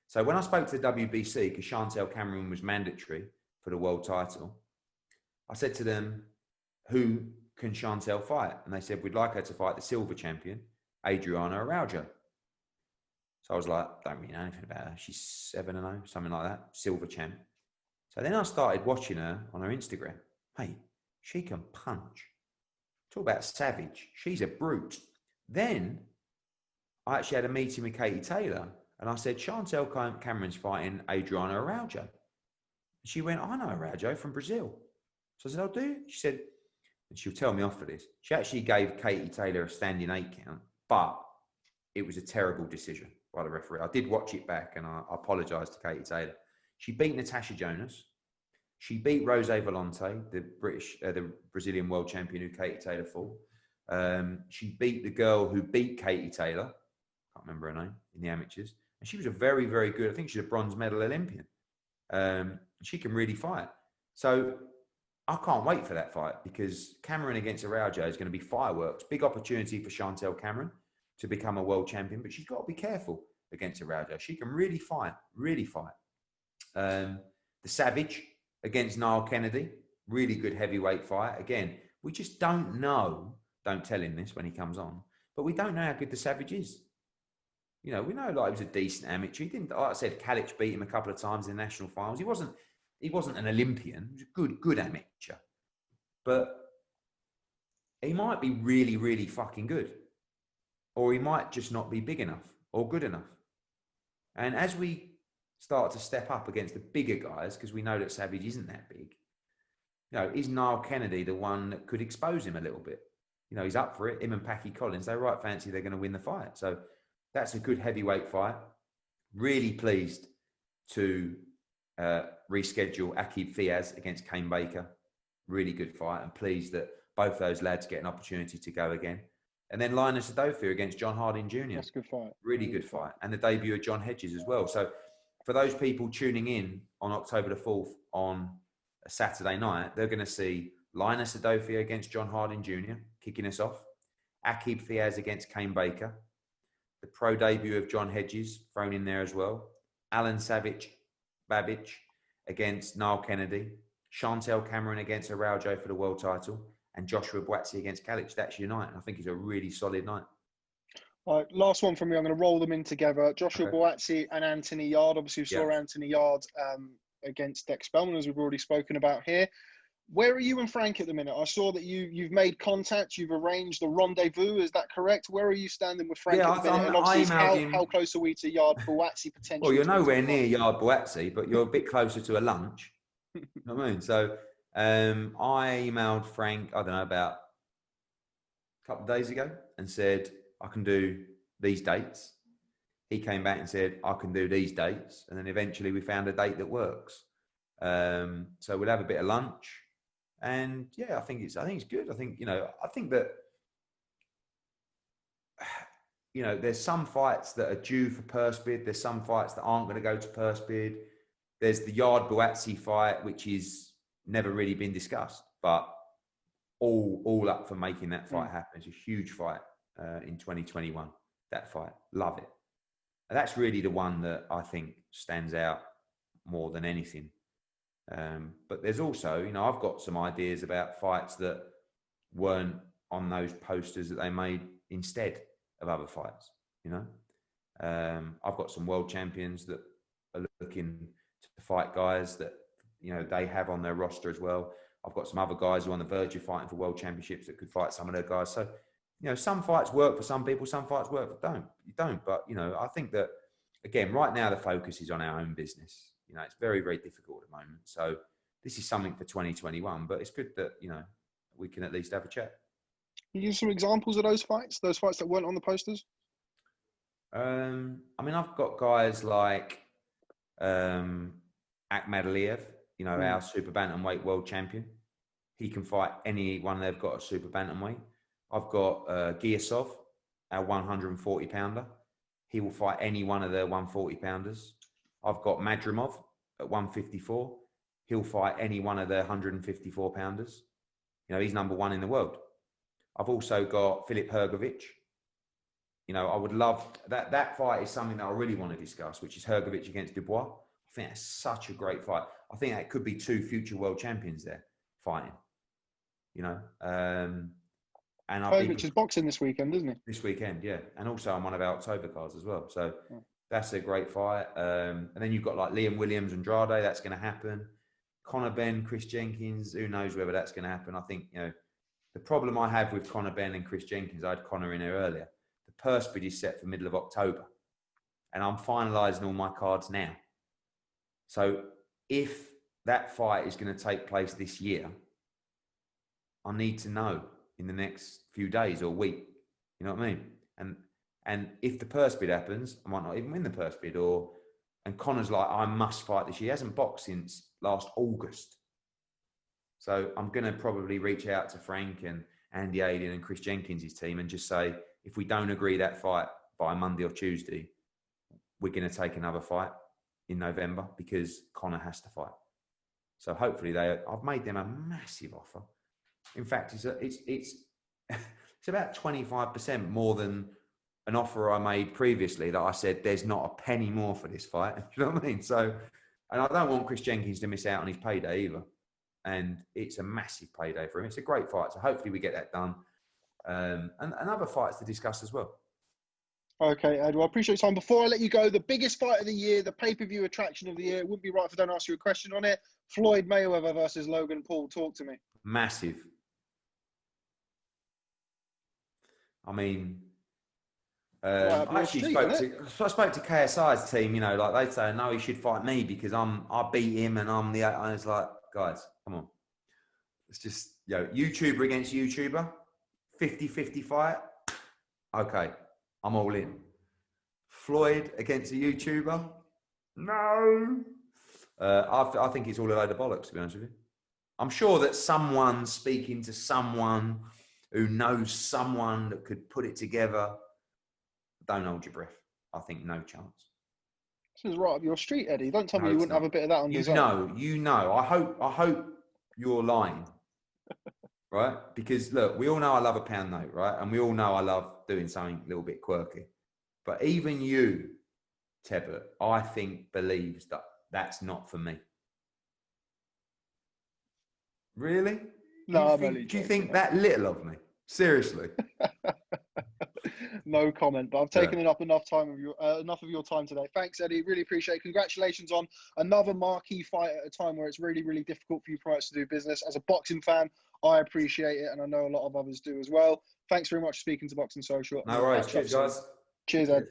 [SPEAKER 2] So when I spoke to the WBC, because Chantel Cameron was mandatory for the world title, I said to them, who can Chantel fight? And they said, we'd like her to fight the silver champion, Adriana Araujo. So I was like, don't really know anything about her. She's 7-0, something like that, silver champ. So then I started watching her on her Instagram. Hey, she can punch. Talk about savage. She's a brute. Then I actually had a meeting with Katie Taylor and I said, Chantel Cameron's fighting Adriana Araujo. She went, I know Araujo from Brazil. So I said, oh, do you? She said, and she'll tell me off for this. She actually gave Katie Taylor a standing 8 count, but it was a terrible decision by the referee. I did watch it back and I apologise to Katie Taylor. She beat Natasha Jonas. She beat Rose Volante, the Brazilian world champion who Katie Taylor fought. She beat the girl who beat Katie Taylor. Can't remember her name in the amateurs. And she was a very, very good, I think she's a bronze medal Olympian. She can really fight. So I can't wait for that fight because Cameron against Araujo is going to be fireworks. Big opportunity for Chantel Cameron to become a world champion, but she's got to be careful against Araujo. She can really fight, really fight. The Savage against Niall Kennedy, really good heavyweight fight. Again, we just don't know. Don't tell him this when he comes on, but we don't know how good the Savage is. You know, we know like he was a decent amateur. He didn't, like I said, Calic beat him a couple of times in the national finals. He wasn't an Olympian. He was a good amateur, but he might be really, really fucking good, or he might just not be big enough or good enough. And as we start to step up against the bigger guys, because we know that Savage isn't that big, you know, is Niall Kennedy the one that could expose him a little bit? You know, he's up for it. Him and Packy Collins, they right fancy they're going to win the fight. So that's a good heavyweight fight. Really pleased to reschedule Aqib Fiaz against Kane Baker. Really good fight, and pleased that both those lads get an opportunity to go again. And then Linus Adofia against John Harding Jr.
[SPEAKER 1] That's a good fight.
[SPEAKER 2] Really good fight. And the debut of John Hedges as well. So for those people tuning in on October the 4th on a Saturday night, they're going to see Linus Adofia against John Harding Jr. kicking us off. Aqib Fiaz against Kane Baker. The pro debut of John Hedges thrown in there as well. Alan Babbage against Niall Kennedy. Chantel Cameron against Araujo for the world title. And Joshua Buatsi against Calic. That's your night. I think it's a really solid night.
[SPEAKER 1] All right, last one from me. I'm going to roll them in together. Joshua Buatsi and Anthony Yarde. Obviously, we saw Anthony Yarde against Dex Spellman, as we've already spoken about here. Where are you and Frank at the minute? I saw that you've made contact. You've arranged a rendezvous. Is that correct? Where are you standing with Frank at the minute? And obviously, how close are we to Yarde Buatsi potentially?
[SPEAKER 2] Well, you're nowhere near Yarde Buatsi, but you're a bit closer to a lunch. You know what I mean? So I emailed Frank, I don't know, about a couple of days ago and said, I can do these dates. He came back and said, I can do these dates. And then eventually we found a date that works. So we'll have a bit of lunch. And yeah, I think it's good. I think that, you know, there's some fights that are due for purse bid. There's some fights that aren't going to go to purse bid. There's the Yarde Buatsi fight, which is never really been discussed, but all up for making that fight happen. It's a huge fight in 2021, that fight. Love it. And that's really the one that I think stands out more than anything. But there's also, you know, I've got some ideas about fights that weren't on those posters that they made instead of other fights, you know. I've got some world champions that are looking to fight guys that, you know, they have on their roster as well. I've got some other guys who are on the verge of fighting for world championships that could fight some of their guys. So, you know, some fights work for some people, some fights work for you don't. But, you know, I think that, again, right now the focus is on our own business. You know, it's very, very difficult at the moment. So this is something for 2021, but it's good that, you know, we can at least have a chat.
[SPEAKER 1] Can you give some examples of those fights that weren't on the posters?
[SPEAKER 2] I mean, I've got guys like Akhmadaliev, you know, our super bantamweight world champion. He can fight anyone they've got at super bantamweight. I've got Giasov, our 140 pounder. He will fight any one of the 140 pounders. I've got Madrimov at 154. He'll fight any one of the 154 pounders. You know, he's number one in the world. I've also got Filip Hrgovic. You know, I would love that fight is something that I really want to discuss, which is Hrgovic against Dubois. I think that's such a great fight. I think that could be two future world champions there. fighting. You know, and
[SPEAKER 1] Povetkin is boxing this weekend, isn't he?
[SPEAKER 2] This weekend, yeah. And also on one of our October cards as well. So that's a great fight. And then you've got like Liam Williams, Andrade, that's going to happen. Conor Benn, Chris Jenkins, who knows whether that's going to happen. I think, you know, the problem I have with Conor Benn and Chris Jenkins, I had Conor in there earlier. The purse bid is set for middle of October. And I'm finalising all my cards now. So if that fight is going to take place this year, I need to know in the next few days or week. You know what I mean? And if the purse bid happens, I might not even win the purse bid. And Conor's like, I must fight this year. He hasn't boxed since last August. So I'm going to probably reach out to Frank and Andy Aiden and Chris Jenkins' team and just say, if we don't agree that fight by Monday or Tuesday, we're going to take another fight in November because Conor has to fight. So hopefully I've made them a massive offer. In fact, it's about 25% more than an offer I made previously that I said there's not a penny more for this fight. You know what I mean? So, and I don't want Chris Jenkins to miss out on his payday either. And it's a massive payday for him. It's a great fight. So hopefully we get that done. And other fights to discuss as well.
[SPEAKER 1] Okay, Ed, well, I appreciate your time. Before I let you go, the biggest fight of the year, the pay-per-view attraction of the year, it wouldn't be right if I don't ask you a question on it. Floyd Mayweather versus Logan Paul. Talk to me.
[SPEAKER 2] Massive. I mean, I spoke to KSI's team, you know, like they say, no, he should fight me because I beat him and I'm the, and it's like, guys, come on. It's just, you know, YouTuber against YouTuber, 50-50 fight. Okay, I'm all in. Floyd against a YouTuber? No. I think it's all a load of bollocks, to be honest with you. I'm sure that someone speaking to someone who knows someone that could put it together. Don't hold your breath. I think no chance.
[SPEAKER 1] This is right up your street, Eddie. Don't tell me you wouldn't have a bit of that on your
[SPEAKER 2] own. You know. I hope you're lying, right? Because look, we all know I love a pound note, right? And we all know I love doing something a little bit quirky. But even you, Tebbert, I think believes that that's not for me. Really?
[SPEAKER 1] No,
[SPEAKER 2] do you think that little of me? Seriously.
[SPEAKER 1] No comment, but I've taken up enough of your time today. Thanks, Eddie. Really appreciate it. Congratulations on another marquee fight at a time where it's really, really difficult for you promoters to do business. As a boxing fan, I appreciate it, and I know a lot of others do as well. Thanks very much for speaking to Boxing Social.
[SPEAKER 2] No worries. Cheers, guys.
[SPEAKER 1] Cheers, Ed.